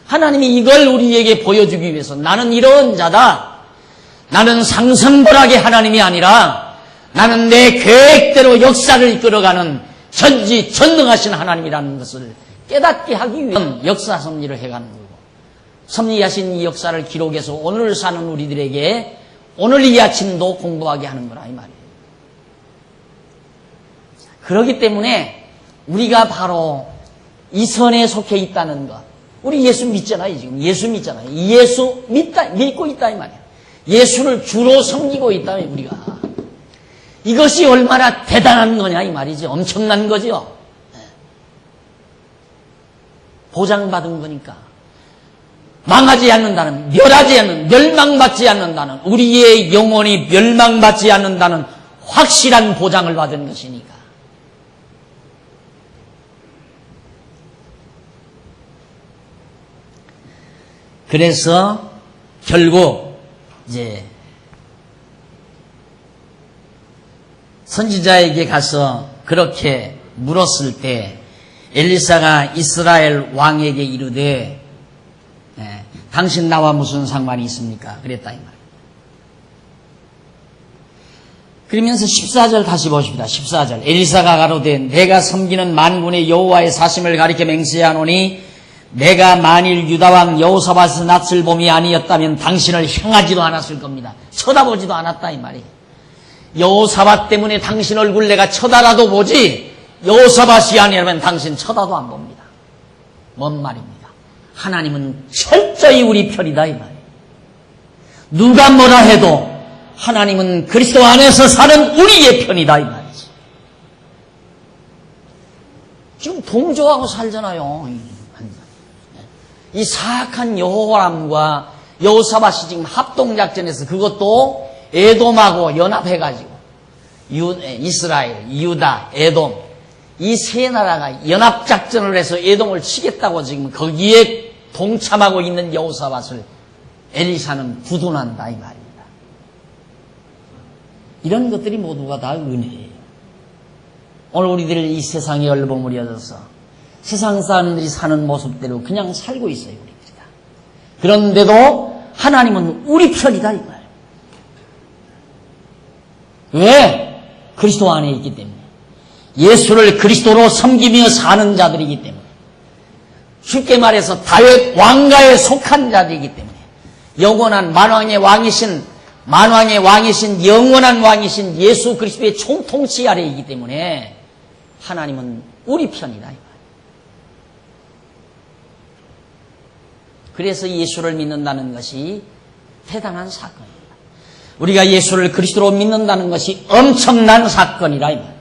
하나님이 이걸 우리에게 보여주기 위해서 나는 이런 자다, 나는 상선벌학의 하나님이 아니라 나는 내 계획대로 역사를 이끌어가는 전지전능하신 하나님이라는 것을 깨닫게 하기 위한 역사 섭리를 해가는 거고, 섭리하신 이 역사를 기록해서 오늘 사는 우리들에게 오늘 이 아침도 공부하게 하는 거라 이 말이에요. 그렇기 때문에 우리가 바로 이 선에 속해 있다는 것. 우리 예수 믿잖아요. 지금 예수 믿잖아요. 예수 믿고 있다 이 말이에요. 예수를 주로 섬기고 있다 우리가. 이것이 얼마나 대단한 거냐 이 말이죠. 엄청난 거죠. 보장받은 거니까. 망하지 않는다는, 멸망받지 않는다는, 우리의 영혼이 멸망받지 않는다는 확실한 보장을 받은 것이니까. 그래서 결국 이제 선지자에게 가서 그렇게 물었을 때 엘리사가 이스라엘 왕에게 이르되 당신 나와 무슨 상관이 있습니까? 그랬다 이 말이에요. 그러면서 14절 다시 보십니다. 14절 엘리사가 가로되 내가 섬기는 만군의 여호와의 사심을 가리켜 맹세하노니 내가 만일 유다왕 여호사밧의 낯을 봄이 아니었다면 당신을 향하지도 않았을 겁니다. 쳐다보지도 않았다 이 말이에요. 여호사밧 때문에 당신 얼굴 내가 쳐다라도 보지 여호사밧이 아니라면 당신 쳐다도 안 봅니다. 뭔 말입니까? 하나님은 철저히 우리 편이다 이 말이에요. 누가 뭐라 해도 하나님은 그리스도 안에서 사는 우리의 편이다 이 말이지. 지금 동조하고 살잖아요. 이 사악한 여호람과 여호사밧이 지금 합동작전에서 그것도 에돔하고 연합해가지고 이스라엘, 유다, 에돔 이 세 나라가 연합작전을 해서 에돔을 치겠다고 지금 거기에 동참하고 있는 여호사밧을 엘리사는 구둔한다 이 말입니다. 이런 것들이 모두가 다 은혜예요. 오늘 우리들 이 세상에 얼버무려져서 세상 사람들이 사는 모습대로 그냥 살고 있어요. 우리들이 다. 그런데도 하나님은 우리 편이다 이 말. 왜? 그리스도 안에 있기 때문에. 예수를 그리스도로 섬기며 사는 자들이기 때문에. 쉽게 말해서 다윗 왕가에 속한 자들이기 때문에. 영원한 만왕의 왕이신 영원한 왕이신 예수 그리스도의 총통치 아래에 있기 때문에 하나님은 우리 편이다 이 말. 그래서 예수를 믿는다는 것이 대단한 사건입니다. 우리가 예수를 그리스도로 믿는다는 것이 엄청난 사건이라 이 말.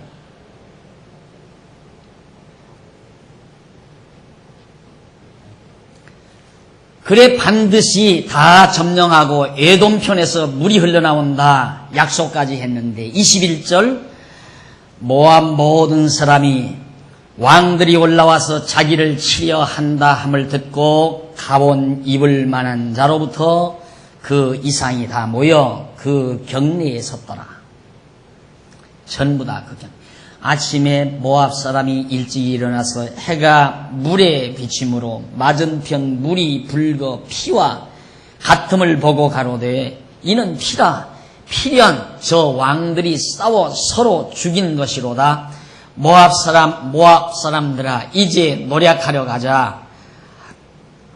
그래 반드시 다 점령하고 에돔 편에서 물이 흘러나온다 약속까지 했는데 21절 모압 모든 사람이 왕들이 올라와서 자기를 치려 한다 함을 듣고 가본 입을 만한 자로부터 그 이상이 다 모여 그 경내에 섰더라. 전부 다 그 경내. 아침에 모압 사람이 일찍 일어나서 해가 물에 비침으로 맞은편 물이 붉어 피와 같음을 보고 가로되 이는 피라. 필연 저 왕들이 싸워 서로 죽인 것이로다. 모압 사람들아 이제 노력하려 가자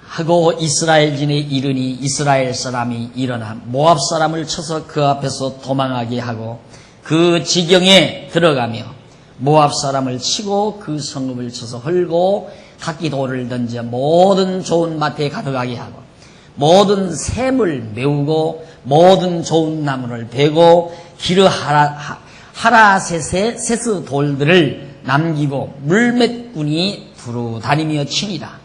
하고 이스라엘진에 이르니 이스라엘 사람이 일어나 모압 사람을 쳐서 그 앞에서 도망하게 하고 그 지경에 들어가며 모압 사람을 치고 그 성읍을 쳐서 헐고 각기 돌을 던져 모든 좋은 밭에 가득하게 하고 모든 샘을 메우고 모든 좋은 나무를 베고 기르 하라셋의 세스 돌들을 남기고 물맷군이 두루 다니며 치니라.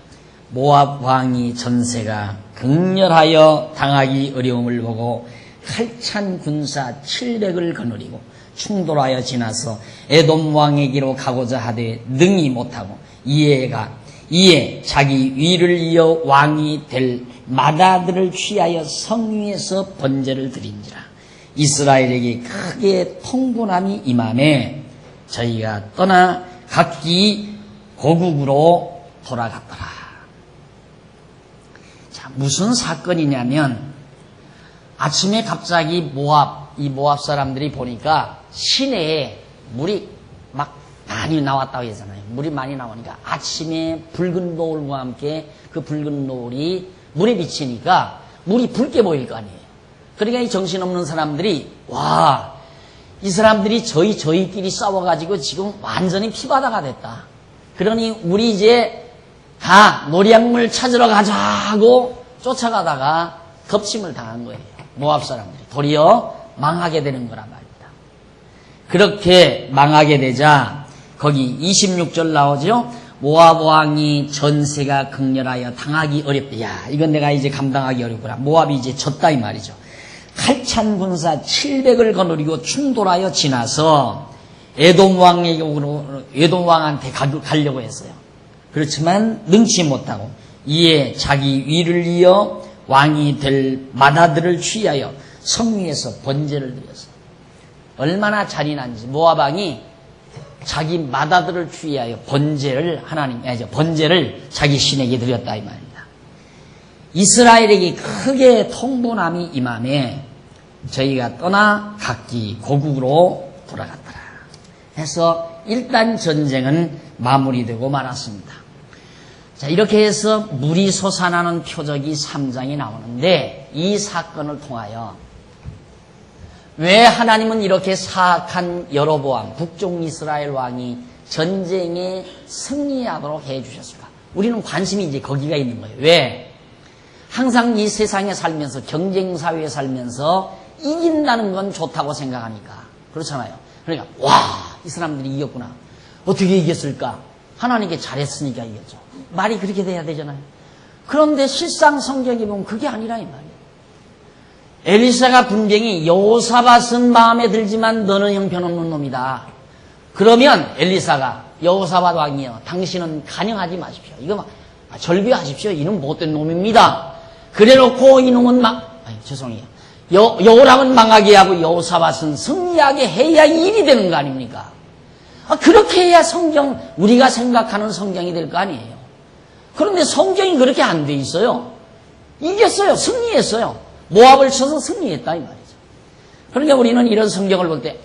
모압 왕이 전세가 극렬하여 당하기 어려움을 보고 칼찬 군사 700을 거느리고 충돌하여 지나서 에돔 왕에게로 가고자 하되 능히 못하고 이에 자기 위를 이어 왕이 될 맏아들을 취하여 성위에서 번제를 드린지라. 이스라엘에게 크게 통분함이 임함에 저희가 떠나 각기 고국으로 돌아갔더라. 자, 무슨 사건이냐면 아침에 갑자기 모압 사람들이 보니까 시내에 물이 막 많이 나왔다고 하잖아요. 물이 많이 나오니까 아침에 붉은 노을과 함께 그 붉은 노을이 물에 비치니까 물이 붉게 보일 거 아니에요. 그러니까 이 정신없는 사람들이 와, 이 사람들이 저희끼리 싸워가지고 지금 완전히 피바다가 됐다. 그러니 우리 이제 다 노량물 찾으러 가자 하고 쫓아가다가 덮침을 당한 거예요. 모압 사람들이 도리어 망하게 되는 거란 말입니다. 그렇게 망하게 되자 거기 26절 나오죠. 모압 왕이 전세가 극렬하여 당하기 어렵다. 야, 이건 내가 이제 감당하기 어렵구나. 모압이 이제 졌다 이 말이죠. 칼찬 군사 700을 거느리고 충돌하여 지나서 에돔 왕한테 가려고 했어요. 그렇지만 능치 못하고 이에 자기 위를 이어 왕이 될 맏아들을 취하여 성위에서 번제를 드렸어요. 얼마나 잔인한지 모압 왕이 자기 맏아들을 취하여 번제를 자기 신에게 드렸다 이 말입니다. 이스라엘에게 크게 통분함이 임함에 저희가 떠나 각기 고국으로 돌아갔더라. 해서 일단 전쟁은 마무리되고 말았습니다. 자, 이렇게 해서 물이 솟아나는 표적이 3장에 나오는데 이 사건을 통하여 왜 하나님은 이렇게 사악한 여로보암 북쪽 이스라엘 왕이 전쟁에 승리하도록 해주셨을까? 우리는 관심이 이제 거기가 있는 거예요. 왜? 항상 이 세상에 살면서 경쟁사회에 살면서 이긴다는 건 좋다고 생각하니까 그렇잖아요. 그러니까 와, 이 사람들이 이겼구나. 어떻게 이겼을까? 하나님께 잘했으니까 이겼죠. 말이 그렇게 돼야 되잖아요. 그런데 실상 성경에 보면 그게 아니라 이 말이에요. 엘리사가 분명히 여호사밧은 마음에 들지만 너는 형편없는 놈이다. 그러면 엘리사가 여호사밧 왕이여 당신은 간영하지 마십시오. 이거 절규하십시오. 이놈 못된 놈입니다. 그래놓고 이놈은 죄송해요. 여호람은 망하게 하고 여호사밧은 승리하게 해야 일이 되는 거 아닙니까? 그렇게 해야 성경, 우리가 생각하는 성경이 될 거 아니에요. 그런데 성경이 그렇게 안 돼 있어요. 이겼어요. 승리했어요. 모압을 쳐서 승리했다 이 말이죠. 그러니까 우리는 이런 성경을 볼 때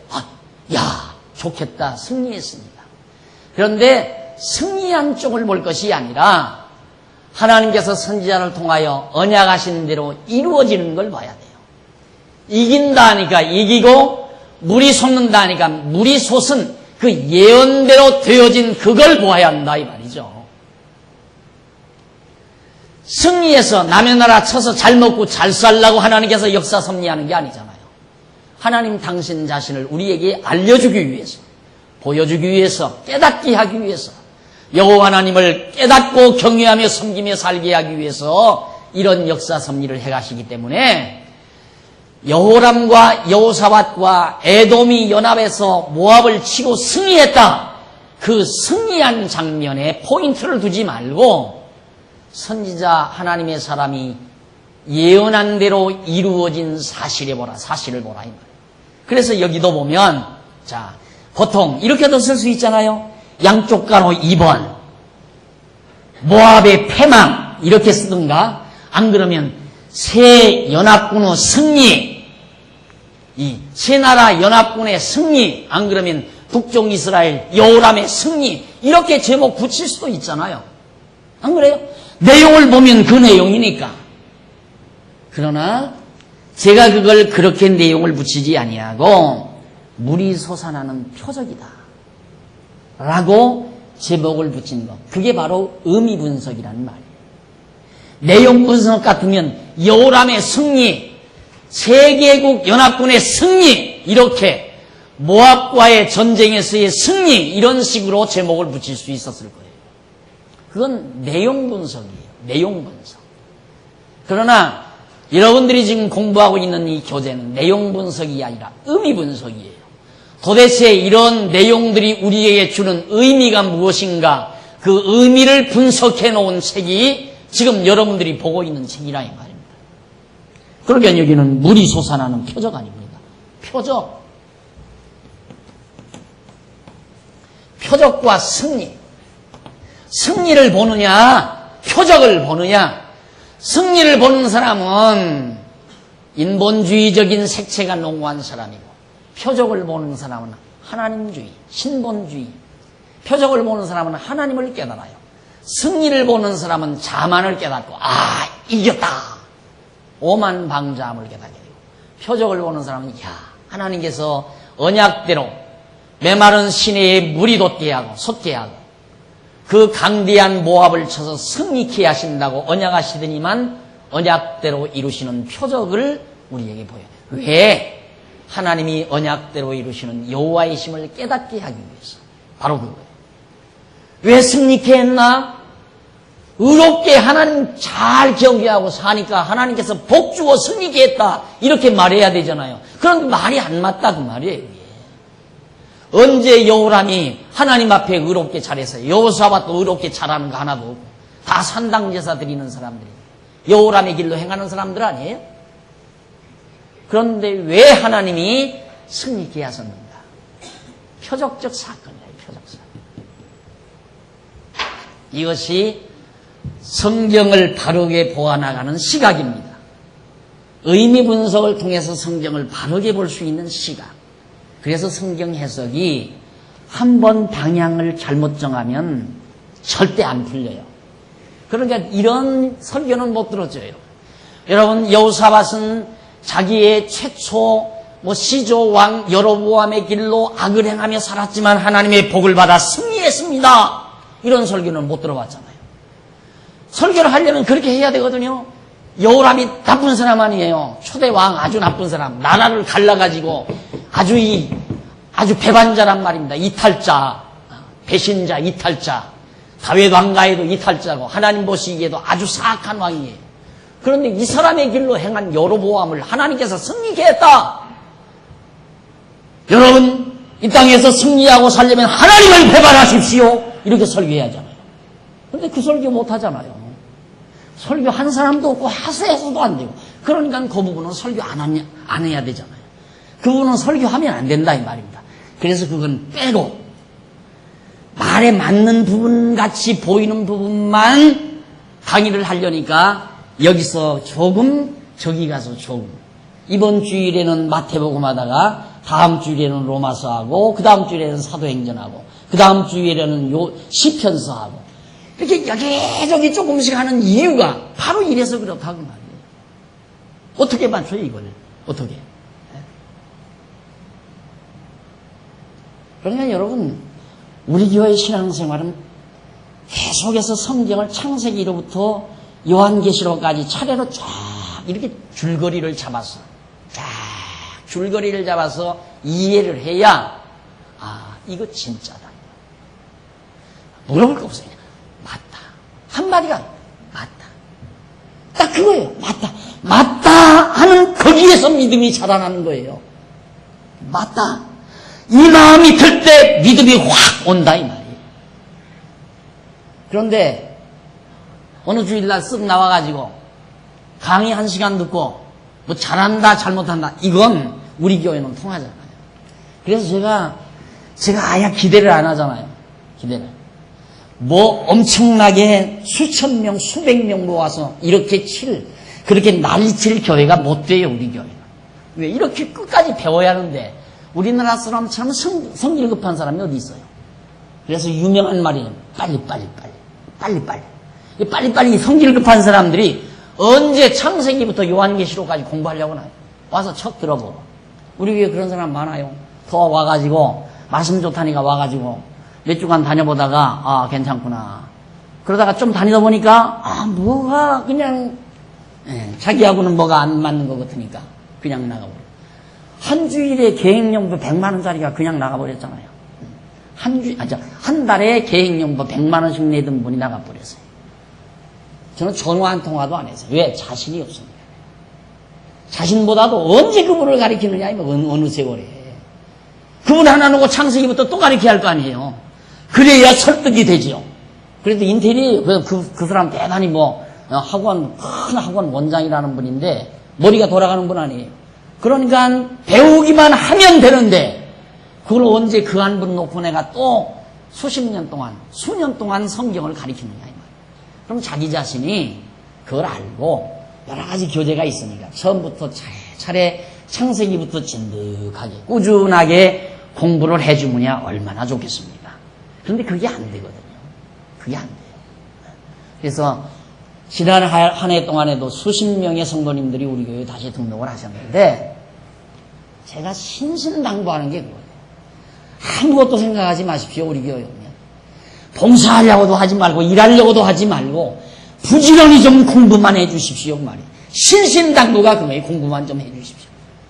좋겠다. 승리했습니다. 그런데 승리한 쪽을 볼 것이 아니라 하나님께서 선지자를 통하여 언약하신 대로 이루어지는 걸 봐야 돼요. 이긴다 하니까 이기고 물이 솟는다 하니까 물이 솟은 그 예언대로 되어진 그걸 보아야 한다 이 말이죠. 승리해서 남의 나라 쳐서 잘 먹고 잘 살라고 하나님께서 역사 섭리하는 게 아니잖아요. 하나님 당신 자신을 우리에게 알려주기 위해서, 보여주기 위해서, 깨닫게 하기 위해서, 여호와 하나님을 깨닫고 경외하며 섬기며 살게 하기 위해서 이런 역사 섭리를 해가시기 때문에 여호람과 여호사밧과 에돔이 연합해서 모압을 치고 승리했다. 그 승리한 장면에 포인트를 두지 말고 선지자 하나님의 사람이 예언한 대로 이루어진 사실을 보라 이 말이에요. 그래서 여기도 보면 자 보통 이렇게도 쓸 수 있잖아요. 양쪽 가로 2번 모압의 패망 이렇게 쓰든가 안 그러면 세 연합군의 승리 이 세 나라 연합군의 승리 안 그러면 북쪽 이스라엘 여호람의 승리 이렇게 제목 붙일 수도 있잖아요. 안 그래요? 내용을 보면 그 내용이니까. 그러나 제가 그걸 그렇게 내용을 붙이지 아니하고 물이 솟아나는 표적이다 라고 제목을 붙인 것. 그게 바로 의미 분석이라는 말이에요. 내용 분석 같으면 여호람의 승리, 세계국 연합군의 승리 이렇게 모압과의 전쟁에서의 승리 이런 식으로 제목을 붙일 수 있었을 거예요. 그건 내용 분석이에요. 내용 분석. 그러나 여러분들이 지금 공부하고 있는 이 교재는 내용 분석이 아니라 의미 분석이에요. 도대체 이런 내용들이 우리에게 주는 의미가 무엇인가, 그 의미를 분석해 놓은 책이 지금 여러분들이 보고 있는 책이라 이 말입니다. 그러니까 여기는 물이 솟아나는 표적 아닙니까? 표적. 표적과 승리. 승리를 보느냐, 표적을 보느냐. 승리를 보는 사람은 인본주의적인 색채가 농후한 사람이고, 표적을 보는 사람은 하나님주의, 신본주의. 표적을 보는 사람은 하나님을 깨달아요. 승리를 보는 사람은 자만을 깨닫고, 아, 이겼다. 오만방자함을 깨닫게 되고, 표적을 보는 사람은, 야, 하나님께서 언약대로 메마른 시내에 물이 돋게 하고, 솟게 하고, 그 강대한 모압을 쳐서 승리케 하신다고 언약하시더니만 언약대로 이루시는 표적을 우리에게 보여요. 왜? 하나님이 언약대로 이루시는 여호와의 심을 깨닫게 하기 위해서. 바로 그거예요. 왜 승리케 했나? 의롭게 하나님 잘 경계하고 사니까 하나님께서 복 주어 승리케 했다. 이렇게 말해야 되잖아요. 그런데 말이 안 맞다 그 말이에요. 언제 여호람이 하나님 앞에 의롭게 잘했어요? 여호사밧도 의롭게 잘하는 거 하나도 없고 다 산당제사 드리는 사람들이에요. 여호람의 길로 행하는 사람들 아니에요? 그런데 왜 하나님이 승리케 하셨는가? 표적적 사건이에요. 표적 사건. 이것이 성경을 바르게 보아나가는 시각입니다. 의미 분석을 통해서 성경을 바르게 볼 수 있는 시각. 그래서 성경 해석이 한 번 방향을 잘못 정하면 절대 안 풀려요. 그러니까 이런 설교는 못 들어줘요. 여러분, 여호사밧은 자기의 최초 시조 왕 여로보암의 길로 악을 행하며 살았지만 하나님의 복을 받아 승리했습니다. 이런 설교는 못 들어봤잖아요. 설교를 하려면 그렇게 해야 되거든요. 여호람이 나쁜 사람 아니에요. 초대 왕 아주 나쁜 사람. 나라를 갈라가지고 아주 배반자란 말입니다. 이탈자, 배신자, 이탈자. 다윗 왕가에도 이탈자고 하나님 보시기에도 아주 사악한 왕이에요. 그런데 이 사람의 길로 행한 여로보암을 하나님께서 승리케 했다. 여러분, 이 땅에서 승리하고 살려면 하나님을 배반하십시오. 이렇게 설교해야 하잖아요. 그런데 그 설교 못 하잖아요. 설교 한 사람도 없고 하세해서도 안 되고. 그러니까 그 부분은 설교 안 해야 되잖아요. 그 부분은 설교하면 안 된다 이 말입니다. 그래서 그건 빼고 말에 맞는 부분 같이 보이는 부분만 강의를 하려니까 여기서 조금 저기 가서 조금. 이번 주일에는 마태복음 하다가 다음 주일에는 로마서 하고 그 다음 주일에는 사도행전하고 그 다음 주일에는 시편서 하고 이렇게 여기저기 조금씩 하는 이유가 바로 이래서 그렇다고 말이에요. 어떻게 맞춰요 이걸? 어떻게? 그러니까 여러분, 우리 교회 신앙생활은 계속해서 성경을 창세기로부터 요한계시록까지 차례로 쫙 이렇게 줄거리를 잡아서 이해를 해야 이거 진짜다. 물어볼 거 없어요. 맞다. 한마디가 맞다. 딱 그거예요. 맞다 하는 거기에서 믿음이 자라나는 거예요. 맞다. 이 마음이 들 때 믿음이 확 온다 이 말이에요. 그런데 어느 주일날 쓱 나와가지고 강의 1시간 듣고 뭐 잘한다 잘못한다 이건 우리 교회는 통하잖아요. 그래서 제가 아예 기대를 안 하잖아요. 기대를. 뭐 엄청나게 수천 명 수백 명 모아서 이렇게 그렇게 난리칠 교회가 못 돼요. 우리 교회는. 왜 이렇게 끝까지 배워야 하는데 우리나라 사람처럼 성질 급한 사람이 어디 있어요? 그래서 유명한 말이에요. 빨리빨리 성질 급한 사람들이 언제 창세기부터 요한계시록까지 공부하려고 하나요? 와서 척 들어보고. 우리 교회 그런 사람 많아요. 더 와가지고 말씀 좋다니까 와가지고 몇 주간 다녀보다가 괜찮구나. 그러다가 좀 다니다 보니까 뭐가 그냥 자기하고는 뭐가 안 맞는 것 같으니까 그냥 나가버려. 한 주일에 계획연금 100만 원짜리가 그냥 나가버렸잖아요. 한 달에 계획연금 100만 원씩 내던 분이 나가버렸어요. 저는 전화 한 통화도 안 했어요. 왜? 자신이 없습니다. 자신보다도 언제 그분을 가리키느냐, 어느 세월에. 그분 하나 놓고 창세기부터 또 가리켜야 할 거 아니에요. 그래야 설득이 되지요. 그래도 인텔이 그 사람 대단히 큰 학원 원장이라는 분인데 머리가 돌아가는 분 아니에요. 그러니까 배우기만 하면 되는데 그걸 언제 그 한 분 놓고 내가 또 수년 동안 성경을 가리키느냐 이 말이에요. 그럼 자기 자신이 그걸 알고 여러 가지 교재가 있으니까 처음부터 차례 창세기부터 진득하게 꾸준하게 공부를 해주느냐 얼마나 좋겠습니까? 그런데 그게 안 되거든요. 그게 안 돼요. 그래서 지난 한 해 동안에도 수십 명의 성도님들이 우리 교회에 다시 등록을 하셨는데 제가 신신당부하는 게 그거예요. 아무것도 생각하지 마십시오. 우리 교회 오면 봉사하려고도 하지 말고 일하려고도 하지 말고 부지런히 좀 공부만 해 주십시오. 그 말이에요. 신신당부가 그거예요. 공부만 좀 해 주십시오.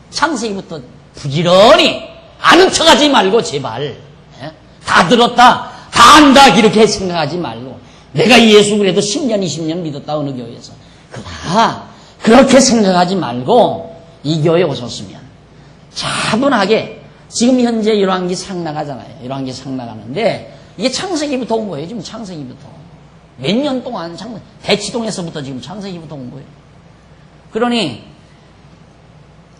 창세기부터 부지런히 아는 척하지 말고 제발 다 들었다 다 안다 이렇게 생각하지 말고 내가 예수 그래도 10년 20년 믿었다 어느 교회에서 그렇게 생각하지 말고 이 교회에 오셨으면 차분하게 지금 현재 열왕기 상 나가잖아요. 열왕기 상 나가는데 이게 창세기부터 온 거예요. 지금 창세기부터 몇 년 동안 대치동에서부터 지금 창세기부터 온 거예요. 그러니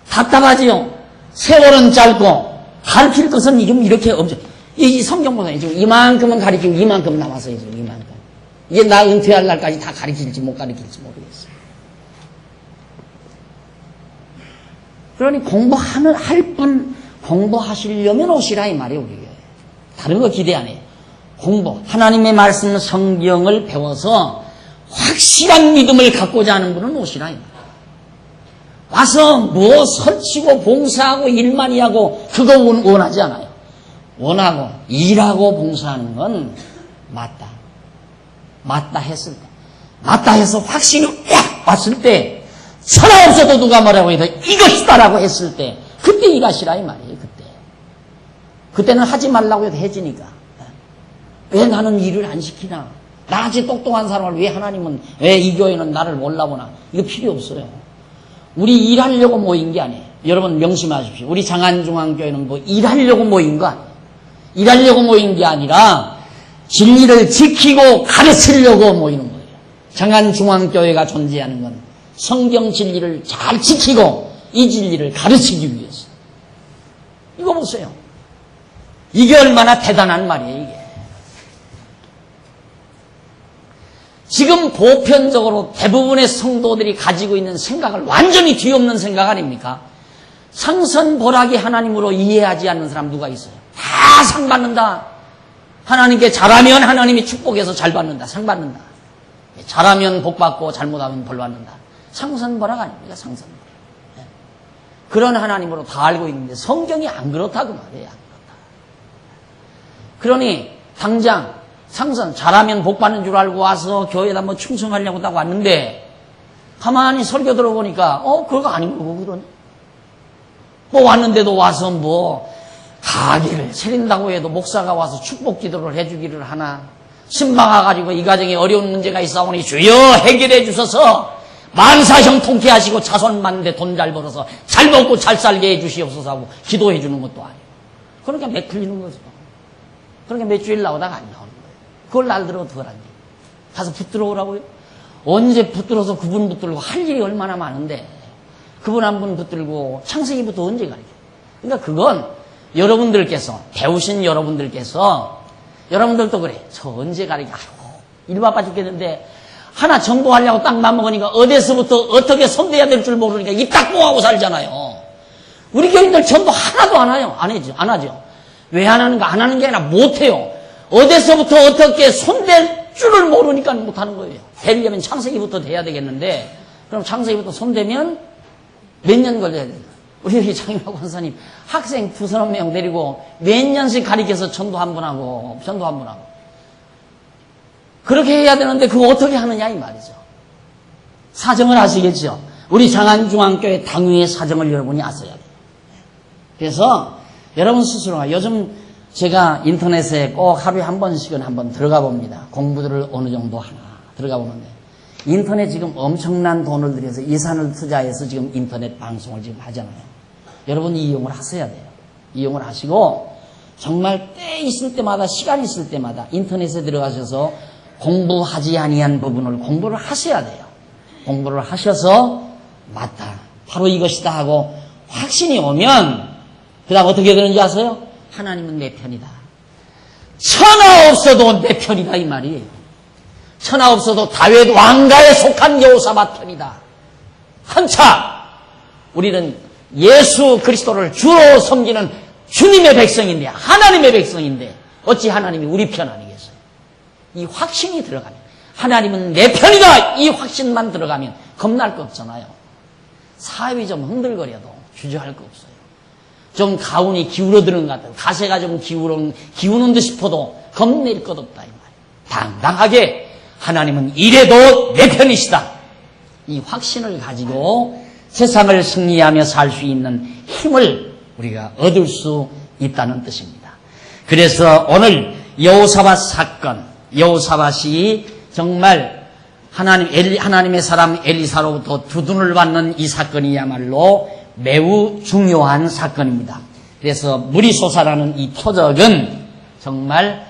답답하지요. 세월은 짧고 가르칠 것은 지금 이렇게 없죠. 이 성경보다 지금 이만큼은 가르치고 이만큼 남았어요. 지금 이만큼. 이게 나 은퇴할 날까지 다 가르칠지 못 가르칠지 모르겠어요. 그러니 공부하시려면 오시라 이 말이에요. 우리 교회. 다른 거 기대 안 해요. 하나님의 말씀 성경을 배워서 확실한 믿음을 갖고자 하는 분은 오시라 이 말이에요. 와서 설치고 봉사하고 일만이 하고 그거 원하지 않아요. 원하고 일하고 봉사하는 건 맞다 해서 확신이 딱 왔을 때 천하 없어도 누가 뭐라고 해도 이것이다라고 했을 때 그때 일하시라 이 말이에요. 그때는 하지 말라고 해도 해지니까 왜 나는 일을 안 시키나? 나같이 똑똑한 사람을 왜 이 교회는 나를 몰라보나? 이거 필요 없어요. 우리 일하려고 모인 게 아니에요. 여러분 명심하십시오. 우리 장안중앙교회는 일하려고 모인 거 아니에요. 일하려고 모인 게 아니라 진리를 지키고 가르치려고 모이는 거예요. 장안중앙교회가 존재하는 건 성경 진리를 잘 지키고 이 진리를 가르치기 위해서. 이거 보세요. 이게 얼마나 대단한 말이에요, 이게. 지금 보편적으로 대부분의 성도들이 가지고 있는 생각을 완전히 뒤엎는 생각 아닙니까? 상선보락이 하나님으로 이해하지 않는 사람 누가 있어요? 다 상 받는다. 하나님께 잘하면 하나님이 축복해서 잘 받는다. 상 받는다. 잘하면 복 받고 잘못하면 벌 받는다. 상선보락 아닙니까? 상선보락. 그런 하나님으로 다 알고 있는데 성경이 안 그렇다고 말이에요. 안 그렇다. 그러니 당장 잘하면 복 받는 줄 알고 와서 교회에다 충성하려고 딱 왔는데 가만히 설교 들어보니까 그거 아닌 거고 그러네. 왔는데도 와서 가게를 차린다고 해도 목사가 와서 축복 기도를 해주기를 하나. 신방 와가지고 이 가정에 어려운 문제가 있사오니 주여 해결해 주셔서 만사 형통케 하시고 자손 많은데 돈 잘 벌어서 잘 먹고 잘 살게 해주시옵소서 하고 기도해 주는 것도 아니고. 그러니까 매 풀리는 거죠. 그러니까 몇 주일 나오다가 안 나오는 거예요. 그걸 날들어 어떡하란지. 가서 붙들어 오라고요? 언제 붙들어서 그분 붙들고 할 일이 얼마나 많은데 그분 한 분 붙들고 창세기부터 언제 가르쳐요? 그러니까 그건 여러분들께서 배우신 여러분들도 그래. 저 언제 가르쳐? 일 바빠 죽겠는데 하나 전도하려고 딱 맘먹으니까 어디서부터 어떻게 손대야 될 줄 모르니까 입 딱 뽕하고 살잖아요. 우리 교인들 전도 하나도 안 하죠. 왜 안 하는가? 안 하는 게 아니라 못해요. 어디서부터 어떻게 손댈 줄을 모르니까 못하는 거예요. 되려면 창세기부터 돼야 되겠는데 그럼 창세기부터 손대면 몇 년 걸려야 돼요. 우리 장임하고 권사님 학생 2-3명 데리고 몇 년씩 가리켜서 전도 한 번 하고 그렇게 해야 되는데 그거 어떻게 하느냐 이 말이죠. 사정을 아시겠죠? 우리 장안중앙교회 당위의 사정을 여러분이 아셔야 돼요. 그래서 여러분 스스로가 요즘 제가 인터넷에 꼭 하루에 한 번씩은 한번 들어가 봅니다. 공부들을 어느 정도 하나 들어가 보는데 인터넷 지금 엄청난 돈을 들여서 예산을 투자해서 지금 인터넷 방송을 지금 하잖아요. 여러분 이용을 하셔야 돼요. 이용을 하시고 정말 때 있을 때마다 시간 있을 때마다 인터넷에 들어가셔서 공부하지 아니한 부분을 공부를 하셔야 돼요. 공부를 하셔서 맞다. 바로 이것이다 하고 확신이 오면 그 다음 어떻게 되는지 아세요? 하나님은 내 편이다. 천하 없어도 내 편이다 이 말이에요. 천하 없어도 다윗 왕가에 속한 여호사밧 편이다. 한차 우리는 예수 그리스도를 주로 섬기는 주님의 백성인데 하나님의 백성인데 어찌 하나님이 우리 편 아니겠어요? 이 확신이 들어가면 하나님은 내 편이다 이 확신만 들어가면 겁날 거 없잖아요. 사업이 좀 흔들거려도 주저할 거 없어요. 좀 가운이 기울어드는 것 같아요. 가세가 좀 기우는 듯 싶어도 겁낼 것 없다 이 말이에요. 당당하게 하나님은 이래도 내 편이시다. 이 확신을 가지고 세상을 승리하며 살 수 있는 힘을 우리가 얻을 수 있다는 뜻입니다. 그래서 오늘 여호사밧 사건, 여호사밧이 정말 하나님의 사람 엘리사로부터 두둔을 받는 이 사건이야말로 매우 중요한 사건입니다. 그래서 물이 솟아나는 이 표적은 정말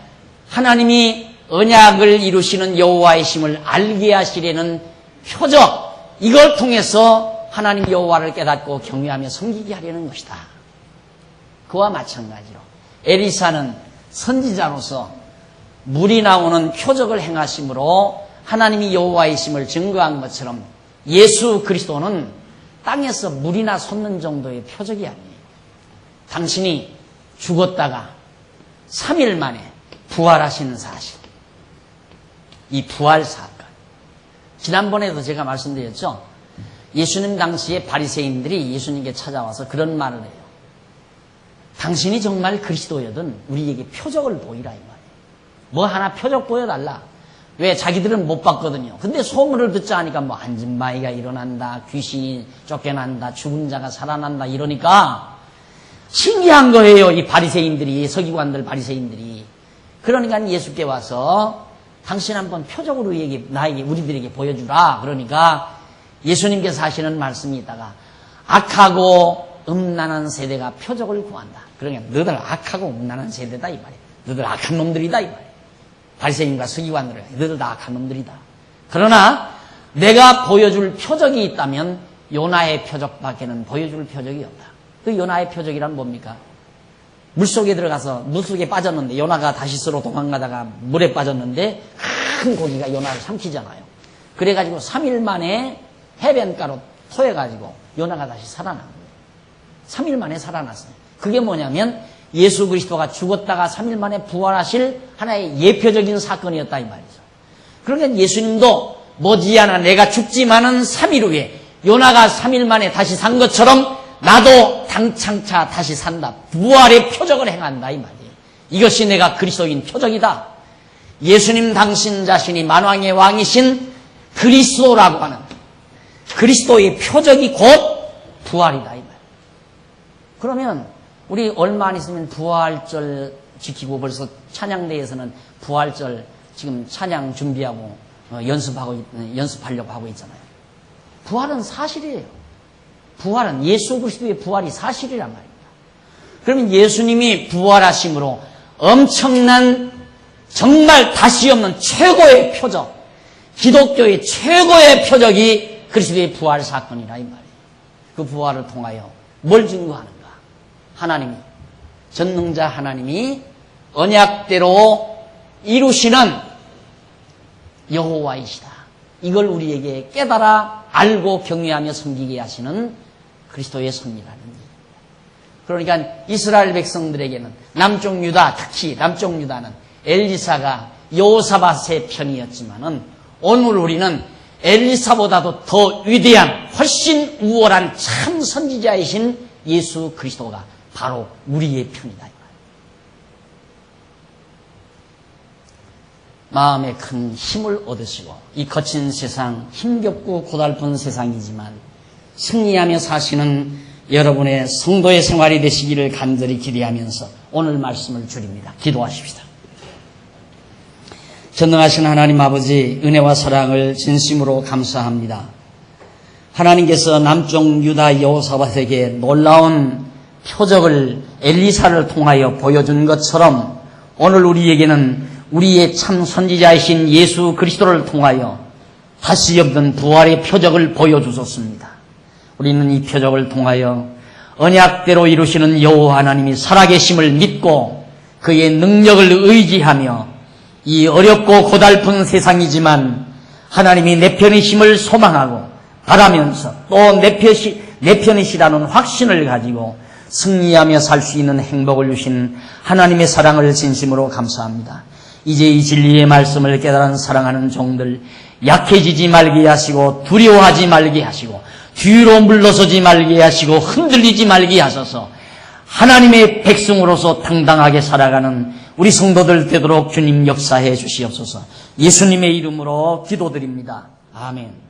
하나님이 언약을 이루시는 여호와의 힘을 알게 하시려는 표적, 이걸 통해서 하나님 여호와를 깨닫고 경외하며 섬기게 하려는 것이다. 그와 마찬가지로 엘리사는 선지자로서 물이 나오는 표적을 행하심으로 하나님이 여호와의 힘을 증거한 것처럼 예수 그리스도는 땅에서 물이나 솟는 정도의 표적이 아니에요. 당신이 죽었다가 3일 만에 부활하시는 사실. 이 부활 사건. 지난번에도 제가 말씀드렸죠. 예수님 당시에 바리새인들이 예수님께 찾아와서 그런 말을 해요. 당신이 정말 그리스도여든 우리에게 표적을 보이라 이 말이에요. 뭐 하나 표적 보여달라. 왜? 자기들은 못 봤거든요. 근데 소문을 듣자 하니까 뭐 안진마이가 일어난다, 귀신이 쫓겨난다, 죽은 자가 살아난다 이러니까 신기한 거예요. 이 바리새인들이, 서기관들 바리새인들이. 그러니까 예수께 와서 당신 한번 표적으로 나에게 우리들에게 보여주라. 그러니까 예수님께서 하시는 말씀이 있다가 악하고 음란한 세대가 표적을 구한다. 그러니까 너들 악하고 음란한 세대다 이 말이에요. 너들 악한 놈들이다 이 말이에요. 바리새인과 서기관들은 너희들 다 악한 놈들이다. 그러나 내가 보여줄 표적이 있다면 요나의 표적밖에는 보여줄 표적이 없다. 그 요나의 표적이란 뭡니까? 물속에 들어가서 물속에 빠졌는데 요나가 다시스로 도망가다가 물에 빠졌는데 큰 고기가 요나를 삼키잖아요. 그래가지고 3일 만에 해변가로 토해가지고 요나가 다시 살아난 거예요. 3일 만에 살아났어요. 그게 뭐냐면 예수 그리스도가 죽었다가 3일 만에 부활하실 하나의 예표적인 사건이었다 이 말이죠. 그러니까 예수님도 머지않아 내가 죽지만은 3일 후에 요나가 3일 만에 다시 산 것처럼 나도 당창차 다시 산다. 부활의 표적을 행한다 이 말이에요. 이것이 내가 그리스도인 표적이다. 예수님 당신 자신이 만왕의 왕이신 그리스도라고 하는 그리스도의 표적이 곧 부활이다 이 말이에요. 그러면 우리 얼마 안 있으면 부활절 지키고 벌써 찬양대에서는 부활절 지금 찬양 준비하고 연습하려고 하고 있잖아요. 부활은 사실이에요. 부활은 예수 그리스도의 부활이 사실이란 말입니다. 그러면 예수님이 부활하심으로 엄청난 정말 다시 없는 최고의 표적, 기독교의 최고의 표적이 그리스도의 부활 사건이라 이 말이에요. 그 부활을 통하여 뭘 증거하는가? 하나님이, 전능자 하나님이 언약대로 이루시는 여호와이시다. 이걸 우리에게 깨달아 알고 경외하며 섬기게 하시는 그리스도의 섭리라는 얘기입니다. 그러니까 이스라엘 백성들에게는 남쪽 유다, 특히 남쪽 유다는 엘리사가 여호사밧의 편이었지만은 오늘 우리는 엘리사보다도 더 위대한 훨씬 우월한 참 선지자이신 예수 그리스도가 바로 우리의 편이다. 마음에 큰 힘을 얻으시고 이 거친 세상, 힘겹고 고달픈 세상이지만 승리하며 사시는 여러분의 성도의 생활이 되시기를 간절히 기대하면서 오늘 말씀을 줄입니다. 기도하십시다. 전능하신 하나님 아버지, 은혜와 사랑을 진심으로 감사합니다. 하나님께서 남쪽 유다 여호사밧에게 놀라운 표적을 엘리사를 통하여 보여준 것처럼 오늘 우리에게는 우리의 참 선지자이신 예수 그리스도를 통하여 다시 없는 부활의 표적을 보여주셨습니다. 우리는 이 표적을 통하여 언약대로 이루시는 여호와 하나님이 살아계심을 믿고 그의 능력을 의지하며 이 어렵고 고달픈 세상이지만 하나님이 내 편이심을 소망하고 바라면서 또 내 편이시라는 확신을 가지고 승리하며 살 수 있는 행복을 주신 하나님의 사랑을 진심으로 감사합니다. 이제 이 진리의 말씀을 깨달은 사랑하는 종들 약해지지 말게 하시고 두려워하지 말게 하시고 뒤로 물러서지 말게 하시고 흔들리지 말게 하셔서 하나님의 백성으로서 당당하게 살아가는 우리 성도들 되도록 주님 역사해 주시옵소서. 예수님의 이름으로 기도드립니다. 아멘.